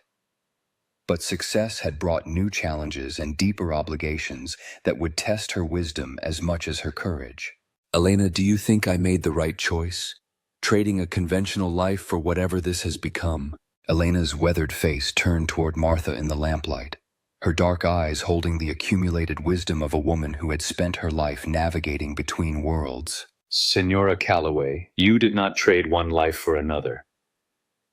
But success had brought new challenges and deeper obligations that would test her wisdom as much as her courage. Elena, do you think I made the right choice? Trading a conventional life for whatever this has become? Elena's weathered face turned toward Martha in the lamplight, her dark eyes holding the accumulated wisdom of a woman who had spent her life navigating between worlds. Senora Calloway, you did not trade one life for another.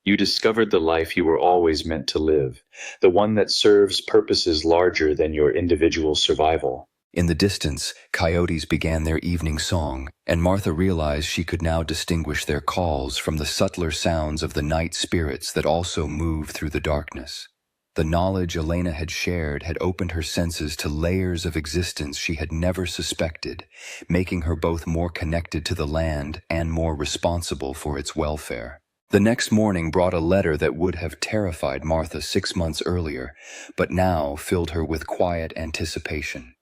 You discovered the life you were always meant to live, the one that serves purposes larger than your individual survival. In the distance, coyotes began their evening song, and Martha realized she could now distinguish their calls from the subtler sounds of the night spirits that also moved through the darkness. The knowledge Elena had shared had opened her senses to layers of existence she had never suspected, making her both more connected to the land and more responsible for its welfare. The next morning brought a letter that would have terrified Martha 6 months earlier, but now filled her with quiet anticipation.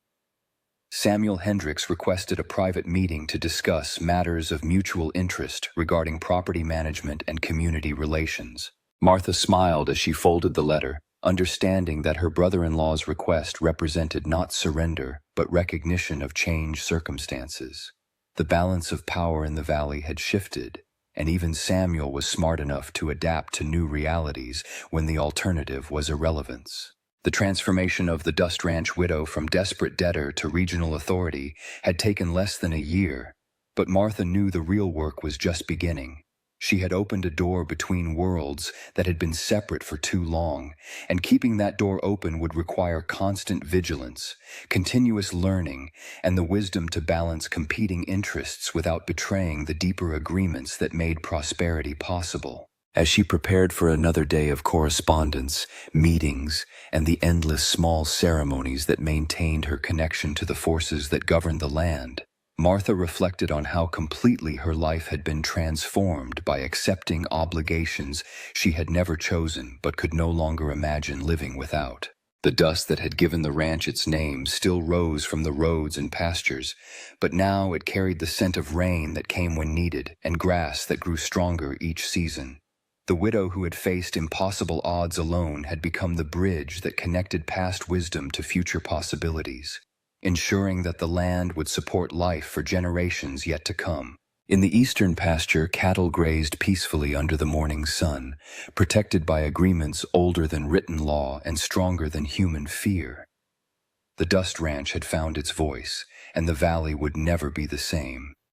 Samuel Hendricks requested a private meeting to discuss matters of mutual interest regarding property management and community relations. Martha smiled as she folded the letter, understanding that her brother-in-law's request represented not surrender, but recognition of changed circumstances. The balance of power in the valley had shifted, and even Samuel was smart enough to adapt to new realities when the alternative was irrelevance. The transformation of the Dust Ranch widow from desperate debtor to regional authority had taken less than a year, but Martha knew the real work was just beginning. She had opened a door between worlds that had been separate for too long, and keeping that door open would require constant vigilance, continuous learning, and the wisdom to balance competing interests without betraying the deeper agreements that made prosperity possible. As she prepared for another day of correspondence, meetings, and the endless small ceremonies that maintained her connection to the forces that governed the land, Martha reflected on how completely her life had been transformed by accepting obligations she had never chosen but could no longer imagine living without. The dust that had given the ranch its name still rose from the roads and pastures, but now it carried the scent of rain that came when needed and grass that grew stronger each season. The widow who had faced impossible odds alone had become the bridge that connected past wisdom to future possibilities, ensuring that the land would support life for generations yet to come. In the eastern pasture, cattle grazed peacefully under the morning sun, protected by agreements older than written law and stronger than human fear. The Dust Ranch had found its voice, and the valley would never be the same.